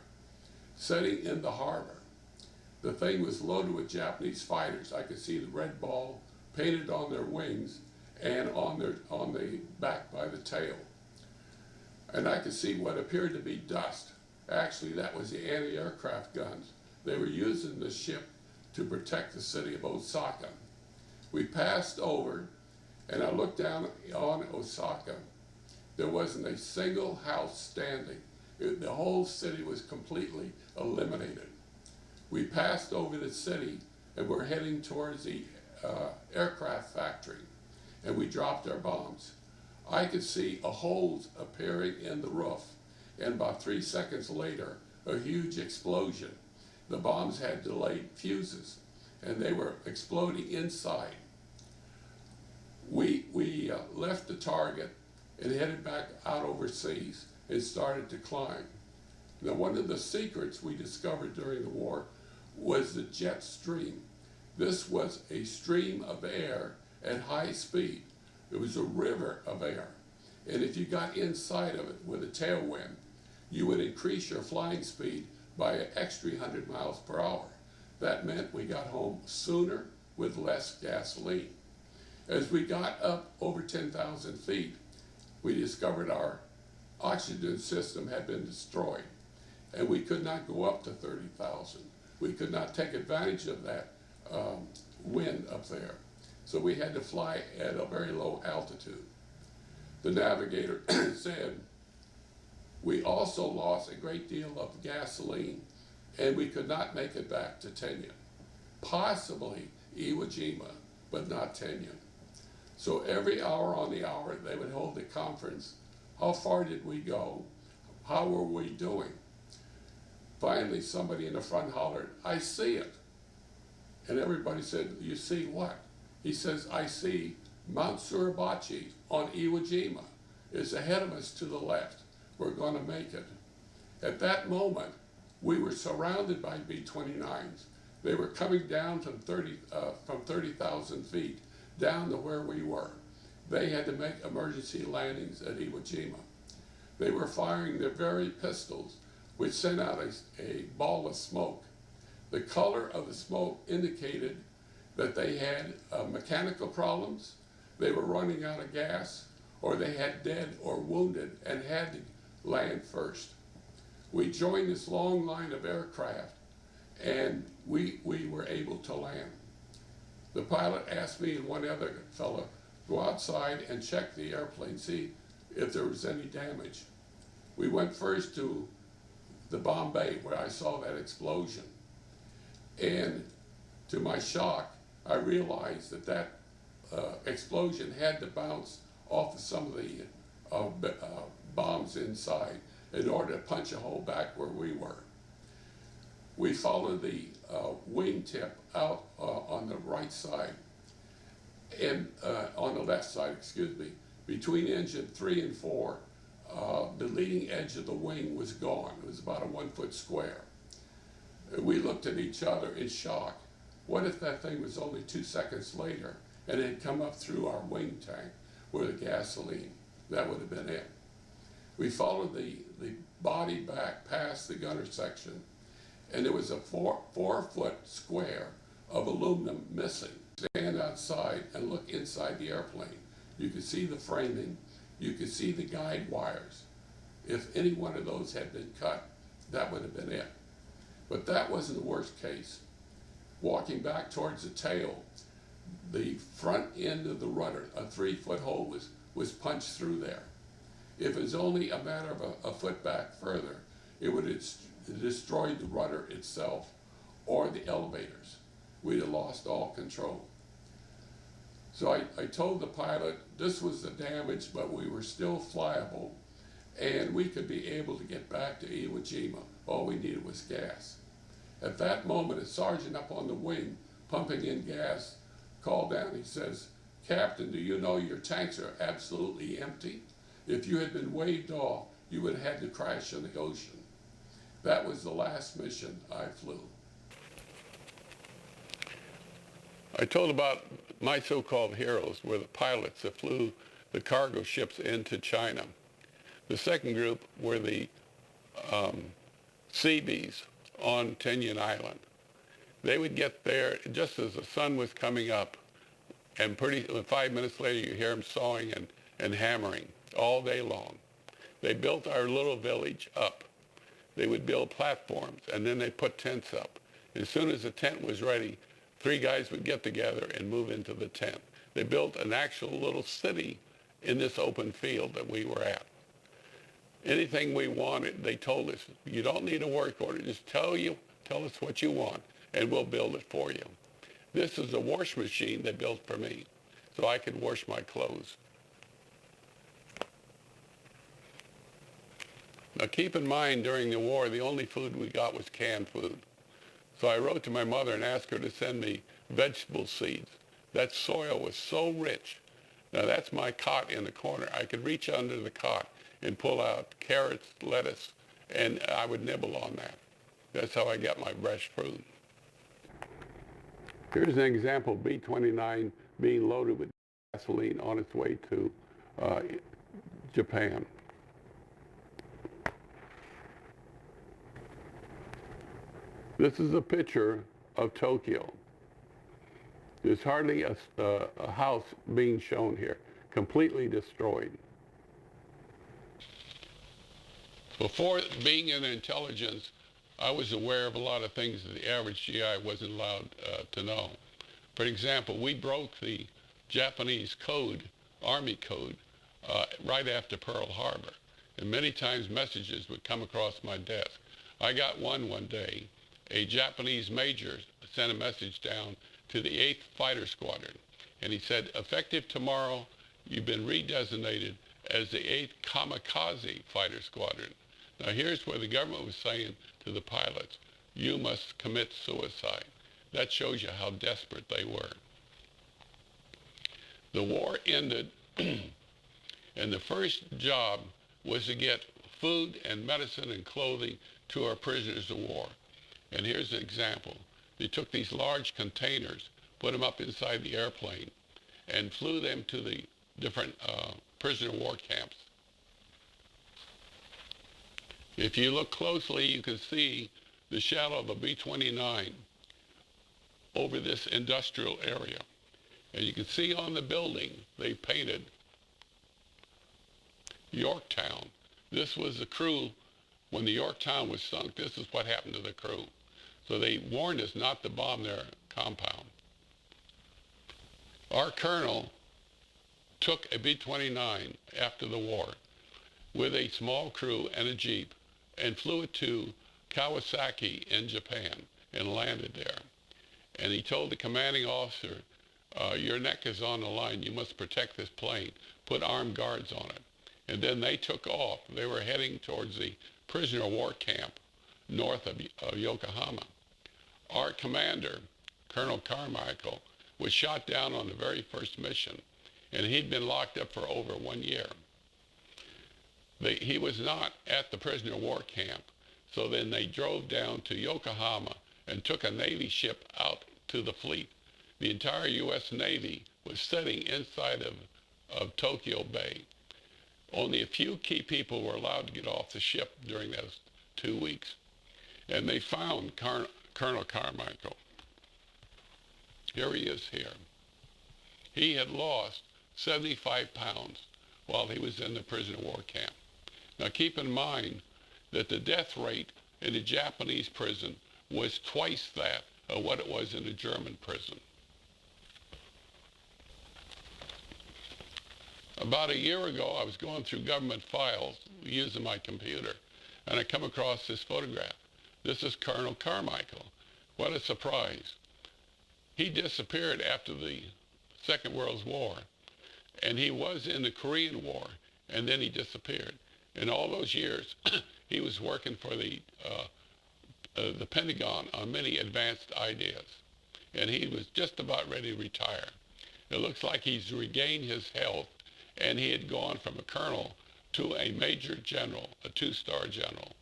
sitting in the harbor. The thing was loaded with Japanese fighters. I could see the red ball painted on their wings and on the back by the tail. And I could see what appeared to be dust. Actually, that was the anti-aircraft guns. They were using the ship to protect the city of Osaka. We passed over, and I looked down on Osaka. There wasn't a single house standing. The whole city was completely eliminated. We passed over the city, and we're heading towards the aircraft factory, and we dropped our bombs. I could see holes appearing in the roof, and about 3 seconds later, a huge explosion. The bombs had delayed fuses, and they were exploding inside. We left the target and headed back out overseas and started to climb. Now, one of the secrets we discovered during the war was the jet stream. This was a stream of air at high speed. It was a river of air. And if you got inside of it with a tailwind, you would increase your flying speed by an extra 100 miles per hour. That meant we got home sooner with less gasoline. As we got up over 10,000 feet, we discovered our oxygen system had been destroyed, and we could not go up to 30,000. We could not take advantage of that wind up there. So we had to fly at a very low altitude. The navigator said, we also lost a great deal of gasoline, and we could not make it back to Tenya. Possibly Iwo Jima, but not Tenya. So every hour on the hour, they would hold a conference. How far did we go? How were we doing? Finally, somebody in the front hollered, I see it. And everybody said, you see what? He says, I see Mount Suribachi on Iwo Jima. It's ahead of us to the left. We're going to make it. At that moment, we were surrounded by B-29s. They were coming down from 30,000 feet down to where we were. They had to make emergency landings at Iwo Jima. They were firing their very pistols, which sent out a ball of smoke. The color of the smoke indicated that they had mechanical problems, they were running out of gas, or they had dead or wounded and had to land first. We joined this long line of aircraft, and we were able to land. The pilot asked me and one other fellow, go outside and check the airplane, see if there was any damage. We went first to the bomb bay where I saw that explosion. And to my shock, I realized that explosion had to bounce off of some of the bombs inside in order to punch a hole back where we were. We followed the wingtip out on the right side, and on the left side, excuse me, between engine 3 and 4, the leading edge of the wing was gone. It was about a 1 foot square. We looked at each other in shock. What if that thing was only 2 seconds later and it had come up through our wing tank where the gasoline? That would have been it. We followed the body back past the gunner section, and there was a 4 foot square of aluminum missing. Stand outside and look inside the airplane. You could see the framing, you could see the guide wires. If any one of those had been cut, that would have been it. But that wasn't the worst case. Walking back towards the tail, the front end of the rudder, a 3 foot hole was punched through there. If it was only a matter of a foot back further, it would have destroyed the rudder itself or the elevators. We'd have lost all control. So I told the pilot this was the damage, but we were still flyable and we could be able to get back to Iwo Jima. All we needed was gas. At that moment, a sergeant up on the wing pumping in gas called down. He says, "Captain, do you know your tanks are absolutely empty? If you had been waved off, you would have had to crash in the ocean." That was the last mission I flew. I told about my so-called heroes were the pilots that flew the cargo ships into China. The second group were the Seabees on Tinian Island. They would get there just as the sun was coming up, and 5 minutes later you hear them sawing and hammering all day long. They built our little village up. They would build platforms, and then they put tents up. As soon as the tent was ready, 3 guys would get together and move into the tent. They built an actual little city in this open field that we were at. Anything we wanted, they told us, you don't need a work order, just tell us what you want, and we'll build it for you. This is a wash machine they built for me, so I could wash my clothes. Now keep in mind, during the war, the only food we got was canned food. So I wrote to my mother and asked her to send me vegetable seeds. That soil was so rich. Now that's my cot in the corner. I could reach under the cot and pull out carrots, lettuce, and I would nibble on that. That's how I got my fresh fruit. Here's an example of B-29 being loaded with gasoline on its way to Japan. This is a picture of Tokyo. There's hardly a house being shown here, completely destroyed. Before being in intelligence, I was aware of a lot of things that the average GI wasn't allowed to know. For example, we broke the Japanese code, Army code, right after Pearl Harbor. And many times messages would come across my desk. I got one day. A Japanese major sent a message down to the 8th Fighter Squadron, and he said, effective tomorrow, you've been redesignated as the 8th Kamikaze Fighter Squadron. Now here's where the government was saying to the pilots, you must commit suicide. That shows you how desperate they were. The war ended, and the first job was to get food and medicine and clothing to our prisoners of war. And here's an example. They took these large containers, put them up inside the airplane, and flew them to the different prisoner of war camps. If you look closely, you can see the shadow of a B-29 over this industrial area. And you can see on the building, they painted Yorktown. This was the crew. When the Yorktown was sunk, this is what happened to the crew. So they warned us not to bomb their compound. Our colonel took a B-29 after the war with a small crew and a jeep and flew it to Kawasaki in Japan and landed there. And he told the commanding officer, your neck is on the line, you must protect this plane, put armed guards on it. And then they took off. They were heading towards the prisoner of war camp north of Yokohama. Our commander, Colonel Carmichael, was shot down on the very first mission, and he'd been locked up for over 1 year. He was not at the prisoner of war camp, so then they drove down to Yokohama and took a Navy ship out to the fleet. The entire U.S. Navy was sitting inside of Tokyo Bay. Only a few key people were allowed to get off the ship during those 2 weeks. And they found Colonel Carmichael. Here he is here. He had lost 75 pounds while he was in the prisoner of war camp. Now keep in mind that the death rate in a Japanese prison was twice that of what it was in a German prison. About a year ago, I was going through government files using my computer, and I come across this photograph. This is Colonel Carmichael. What a surprise. He disappeared after the Second World War, and he was in the Korean War, and then he disappeared. In all those years, he was working for the Pentagon on many advanced ideas, and he was just about ready to retire. It looks like he's regained his health, and he had gone from a colonel to a major general, a 2-star general.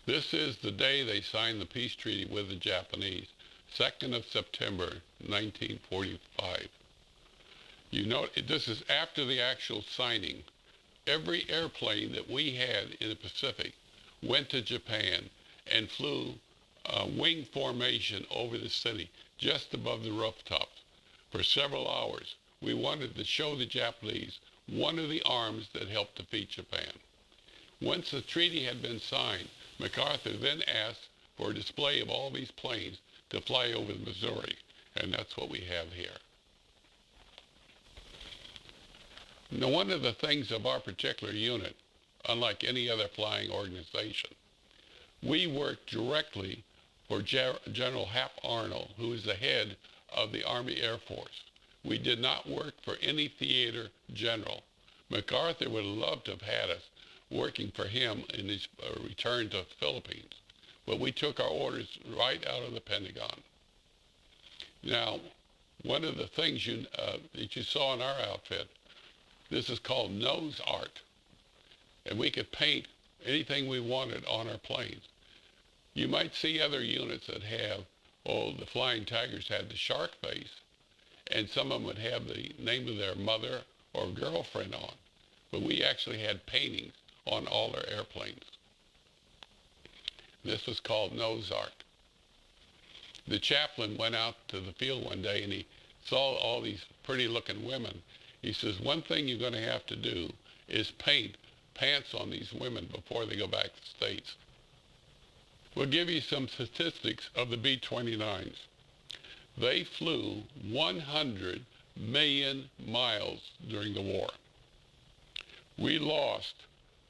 This is the day they signed the peace treaty with the Japanese, 2nd of September, 1945. You know, this is after the actual signing. Every airplane that we had in the Pacific went to Japan and flew wing formation over the city, just above the rooftops, for several hours. We wanted to show the Japanese one of the arms that helped defeat Japan. Once the treaty had been signed, MacArthur then asked for a display of all these planes to fly over Missouri, and that's what we have here. Now, one of the things of our particular unit, unlike any other flying organization, we worked directly for General Hap Arnold, who is the head of the Army Air Force. We did not work for any theater general. MacArthur would have loved to have had us working for him in his return to the Philippines, but we took our orders right out of the Pentagon. Now, one of the things that you saw in our outfit, this is called nose art, and we could paint anything we wanted on our planes. You might see other units that have, the Flying Tigers had the shark face, and some of them would have the name of their mother or girlfriend on, but we actually had paintings on all our airplanes. This was called nose art. The chaplain went out to the field one day and he saw all these pretty looking women. He says, one thing you're going to have to do is paint pants on these women before they go back to the States. We'll give you some statistics of the B-29s. They flew 100 million miles during the war. We lost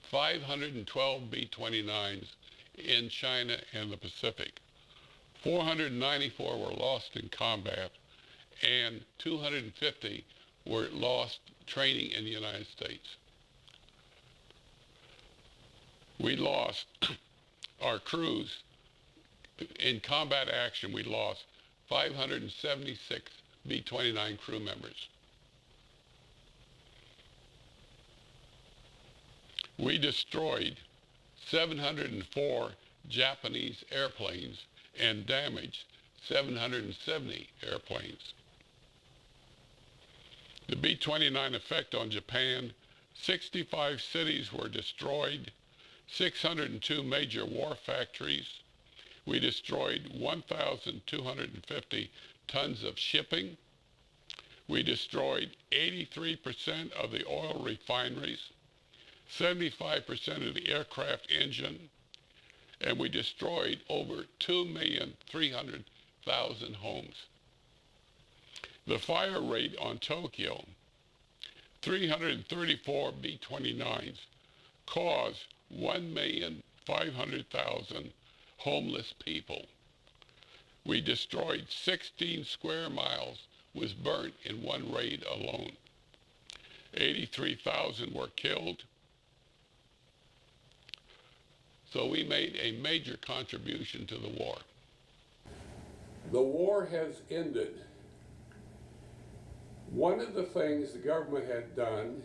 512 B-29s in China and the Pacific. 494 were lost in combat, and 250 were lost training in the United States. We lost our crews in combat action. We lost 576 B-29 crew members. We destroyed 704 Japanese airplanes and damaged 770 airplanes. The B-29 effect on Japan, 65 cities were destroyed, 602 major war factories. We destroyed 1,250 tons of shipping. We destroyed 83% of the oil refineries, 75% of the aircraft engine, and we destroyed over 2,300,000 homes. The fire rate on Tokyo, 334 B-29s, caused 1,500,000 homeless people. We destroyed 16 square miles, was burnt in one raid alone. 83,000 were killed. So we made a major contribution to the war. The war has ended. One of the things the government had done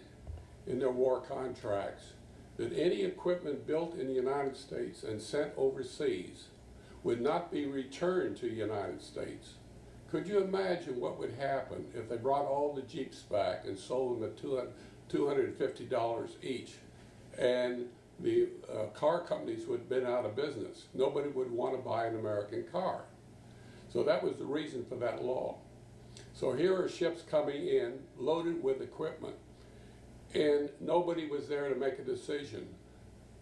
in their war contracts, that any equipment built in the United States and sent overseas would not be returned to the United States. Could you imagine what would happen if they brought all the Jeeps back and sold them at $250 each, and the car companies would have been out of business? Nobody would want to buy an American car. So that was the reason for that law. So here are ships coming in loaded with equipment, and nobody was there to make a decision.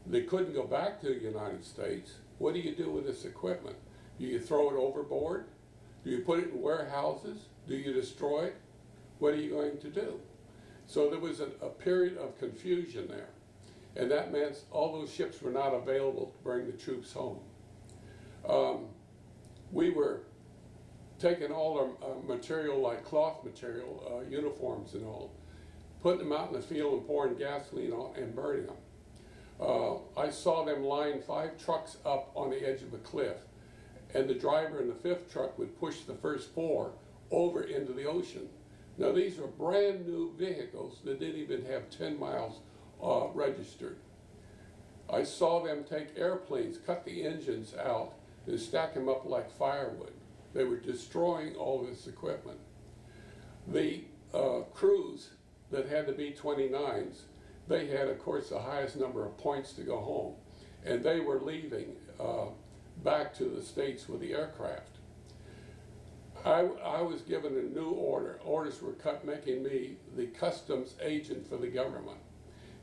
They couldn't go back to the United States. What do you do with this equipment? Do you throw it overboard? Do you put it in warehouses? Do you destroy it? What are you going to do? So there was a period of confusion there. And that meant all those ships were not available to bring the troops home. We were taking all our material, like cloth material, uniforms and all, putting them out in the field and pouring gasoline on and burning them. I saw them line 5 trucks up on the edge of a cliff, and the driver in the 5th truck would push the first 4 over into the ocean. Now these are brand new vehicles that didn't even have 10 miles registered. I saw them take airplanes, cut the engines out, and stack them up like firewood. They were destroying all this equipment. The crews that had the B-29s, they had, of course, the highest number of points to go home, and they were leaving back to the States with the aircraft. I was given a new order. Orders were cut, making me the customs agent for the government.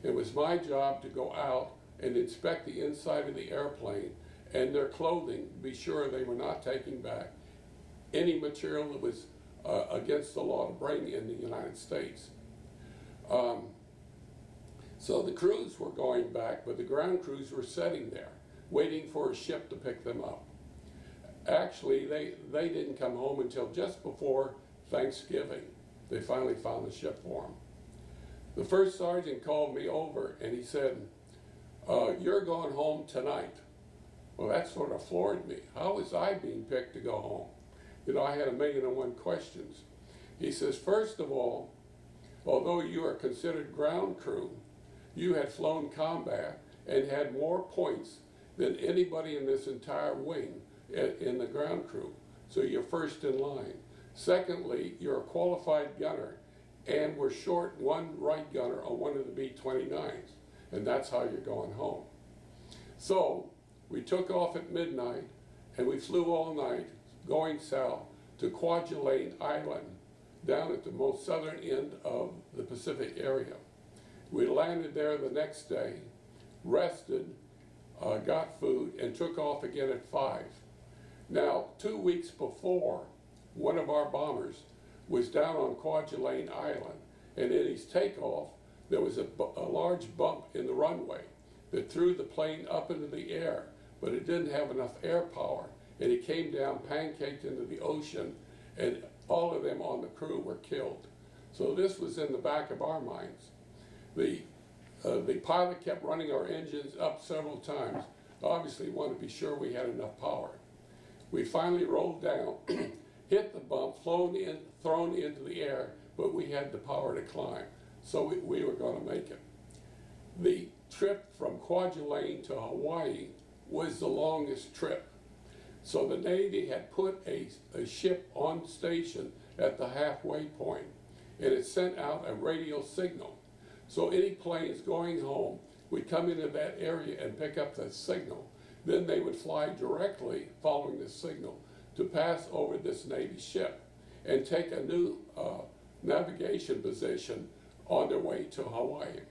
It was my job to go out and inspect the inside of the airplane and their clothing, be sure they were not taking back any material that was against the law to bring in the United States. So the crews were going back, but the ground crews were sitting there, waiting for a ship to pick them up. Actually, they didn't come home until just before Thanksgiving. They finally found the ship for them. The first sergeant called me over and he said, "You're going home tonight." Well, that sort of floored me. How was I being picked to go home? You know, I had 1,000,001 questions. He says, first of all, although you are considered ground crew, you had flown combat and had more points than anybody in this entire wing in the ground crew. So you're first in line. Secondly, you're a qualified gunner, and we're short one right gunner on one of the B-29s, and that's how you're going home. So we took off at midnight, and we flew all night, going south to Kwajalein Island, down at the most southern end of the Pacific area. We landed there the next day, rested, got food, and took off again at 5. Now, 2 weeks before, one of our bombers was down on Kwajalein Island, and in his takeoff, there was a large bump in the runway that threw the plane up into the air, but it didn't have enough air power, and it came down pancaked into the ocean, and all of them on the crew were killed. So this was in the back of our minds. The pilot kept running our engines up several times. Obviously wanted to be sure we had enough power. We finally rolled down, hit the bump, thrown into the air, but we had the power to climb, so we were going to make it. The trip from Kwajalein to Hawaii was the longest trip. So the Navy had put a ship on station at the halfway point, and it sent out a radio signal. So any planes going home would come into that area and pick up the signal. Then they would fly directly following the signal to pass over this Navy ship and take a new navigation position on their way to Hawaii.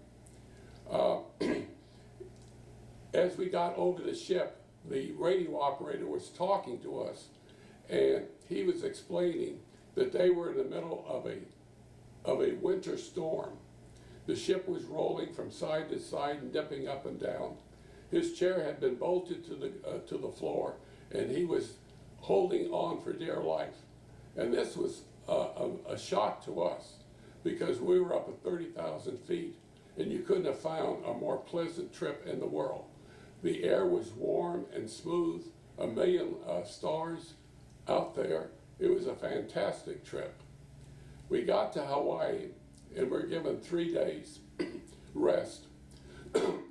As we got over the ship, the radio operator was talking to us, and he was explaining that they were in the middle of a winter storm. The ship was rolling from side to side and dipping up and down. His chair had been bolted to the floor, and he was holding on for dear life. And this was a shock to us, because we were up at 30,000 feet, and you couldn't have found a more pleasant trip in the world. The air was warm and smooth, a million stars out there. It was a fantastic trip. We got to Hawaii and were given 3 days rest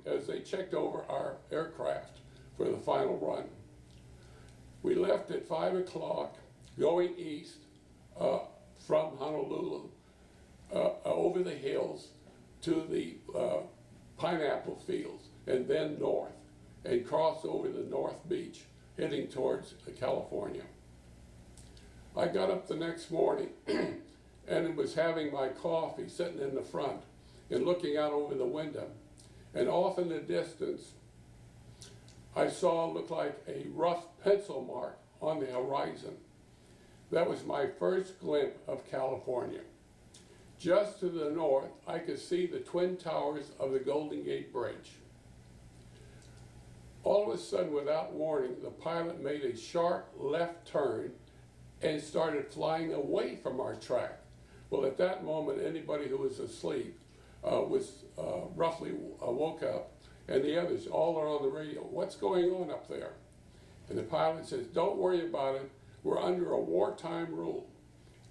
as they checked over our aircraft for the final run. We left at 5 o'clock going east from Honolulu over the hills to the pineapple fields and then north and crossed over the North Beach heading towards California. I got up the next morning and was having my coffee sitting in the front and looking out over the window. And off in the distance, I saw looked like a rough pencil mark on the horizon. That was my first glimpse of California. Just to the north, I could see the twin towers of the Golden Gate Bridge. All of a sudden, without warning, the pilot made a sharp left turn and started flying away from our track. Well, at that moment, anybody who was asleep roughly woke up, and the others all are on the radio. What's going on up there? And the pilot says, don't worry about it. We're under a wartime rule.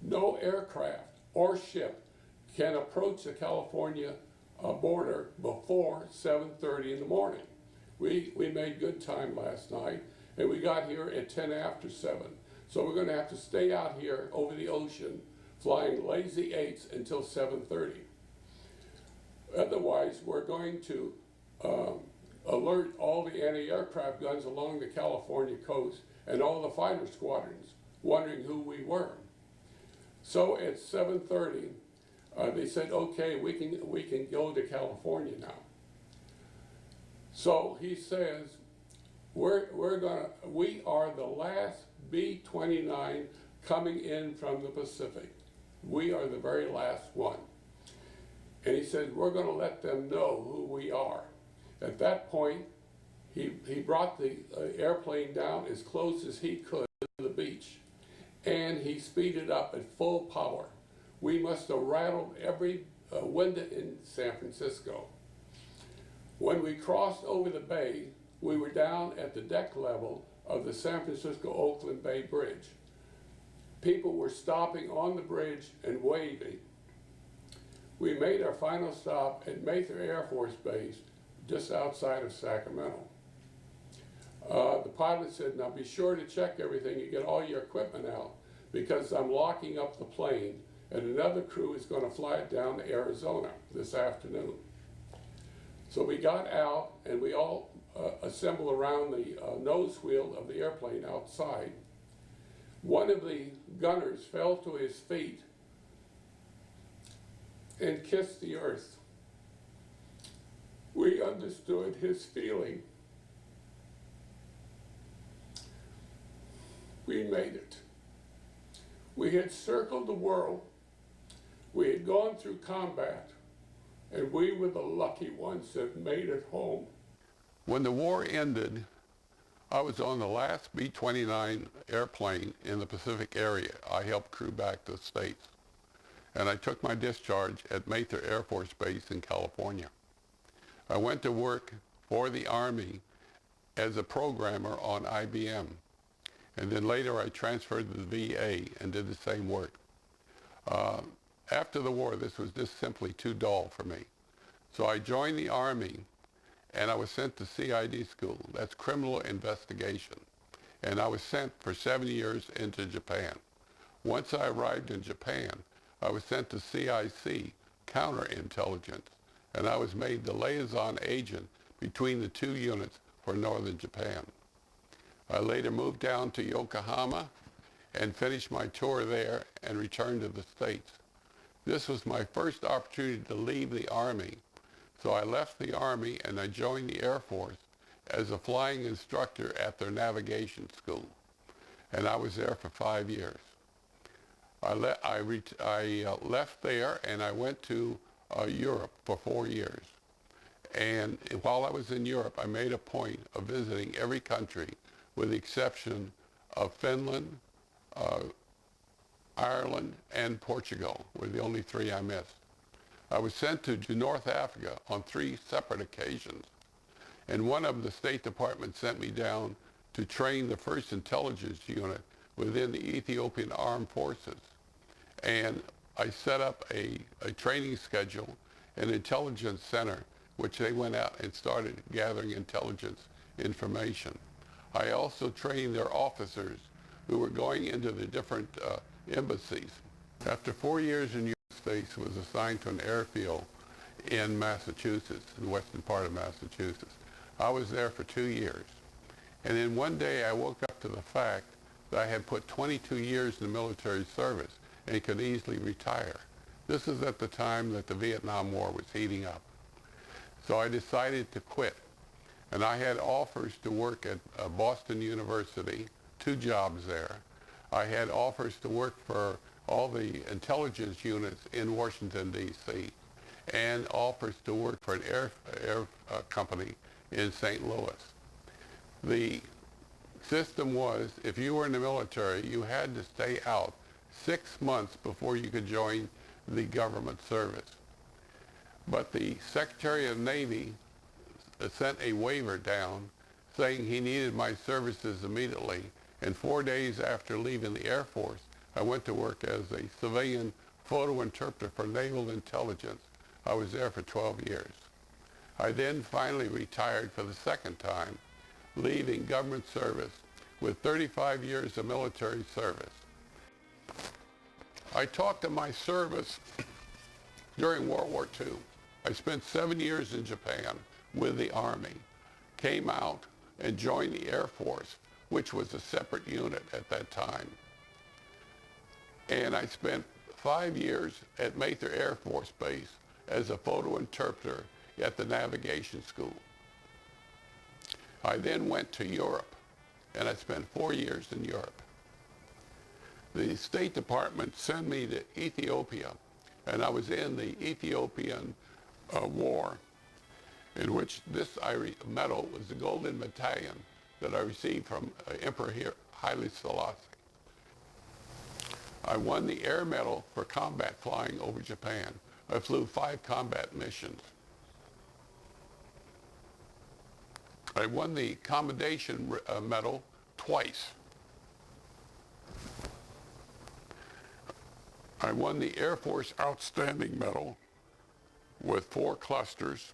No aircraft or ship can approach the California border before 7:30 in the morning. We made good time last night, and we got here at 10 after 7. So we're going to have to stay out here over the ocean flying lazy 8s until 7:30. Otherwise, we're going to alert all the anti-aircraft guns along the California coast and all the fighter squadrons, wondering who we were. So at 7:30, they said, okay, we can go to California now. So he says, we are the last B-29 coming in from the Pacific. We are the very last one. And he said, we're going to let them know who we are. At that point, he brought the airplane down as close as he could to the beach, and he speeded up at full power. We must have rattled every window in San Francisco. When we crossed over the bay, we were down at the deck level of the San Francisco-Oakland Bay Bridge. People were stopping on the bridge and waving. We made our final stop at Mather Air Force Base, just outside of Sacramento. The pilot said, now be sure to check everything and get all your equipment out, because I'm locking up the plane and another crew is going to fly it down to Arizona this afternoon. So we got out and we all assembled around the nose wheel of the airplane outside. One of the gunners fell to his feet and kissed the earth. We understood his feeling. We made it. We had circled the world. We had gone through combat, and we were the lucky ones that made it home. When the war ended, I was on the last B-29 airplane in the Pacific area. I helped crew back to the States. And I took my discharge at Mather Air Force Base in California. I went to work for the Army as a programmer on IBM. And then later I transferred to the VA and did the same work. After the war, this was just simply too dull for me. So I joined the Army and I was sent to CID school. That's criminal investigation. And I was sent for 7 years into Japan. Once I arrived in Japan, I was sent to CIC, counterintelligence, and I was made the liaison agent between the two units for northern Japan. I later moved down to Yokohama and finished my tour there and returned to the States. This was my first opportunity to leave the Army, so I left the Army and I joined the Air Force as a flying instructor at their navigation school, and I was there for 5 years. I left there and I went to Europe for 4 years. And while I was in Europe, I made a point of visiting every country with the exception of Finland, Ireland, and Portugal were the only 3 I missed. I was sent to North Africa on 3 separate occasions, and one of them, the State Department sent me down to train the first intelligence unit within the Ethiopian Armed Forces. And I set up a training schedule, an intelligence center, which they went out and started gathering intelligence information. I also trained their officers who were going into the different embassies. After 4 years in the United States, I was assigned to an airfield in Massachusetts, in the western part of Massachusetts. I was there for 2 years. And then one day I woke up to the fact that I had put 22 years in the military service and could easily retire. This is at the time that the Vietnam War was heating up. So I decided to quit. And I had offers to work at Boston University, 2 jobs there. I had offers to work for all the intelligence units in Washington, D.C., and offers to work for an air company in St. Louis. The system was, if you were in the military, you had to stay out 6 months before you could join the government service. But the Secretary of the Navy sent a waiver down saying he needed my services immediately, and 4 days after leaving the Air Force, I went to work as a civilian photo interpreter for naval intelligence. I was there for 12 years. I then finally retired for the second time, leaving government service with 35 years of military service. I talked of my service during World War II. I spent 7 years in Japan with the Army, came out and joined the Air Force, which was a separate unit at that time. And I spent 5 years at Mather Air Force Base as a photo interpreter at the navigation school. I then went to Europe, and I spent 4 years in Europe. The State Department sent me to Ethiopia, and I was in the Ethiopian War, in which this medal was the golden medallion that I received from Emperor Haile Selassie. I won the Air Medal for combat flying over Japan. I flew 5 combat missions. I won the Commendation Medal twice. I won the Air Force Outstanding Medal with 4 clusters.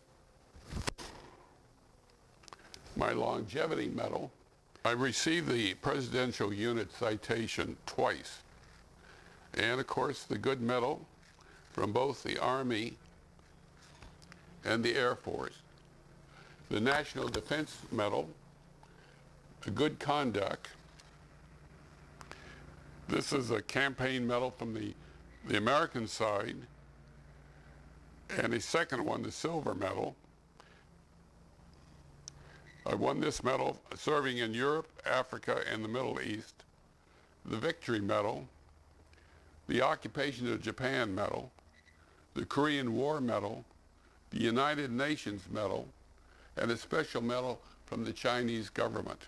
My Longevity Medal. I received the Presidential Unit Citation twice. And of course the Good Medal from both the Army and the Air Force. The National Defense Medal, a Good Conduct. This is a campaign medal from the American side, and a second one, the Silver Medal. I won this medal serving in Europe, Africa, and the Middle East. The Victory Medal, the Occupation of Japan Medal, the Korean War Medal, the United Nations Medal, and a special medal from the Chinese government.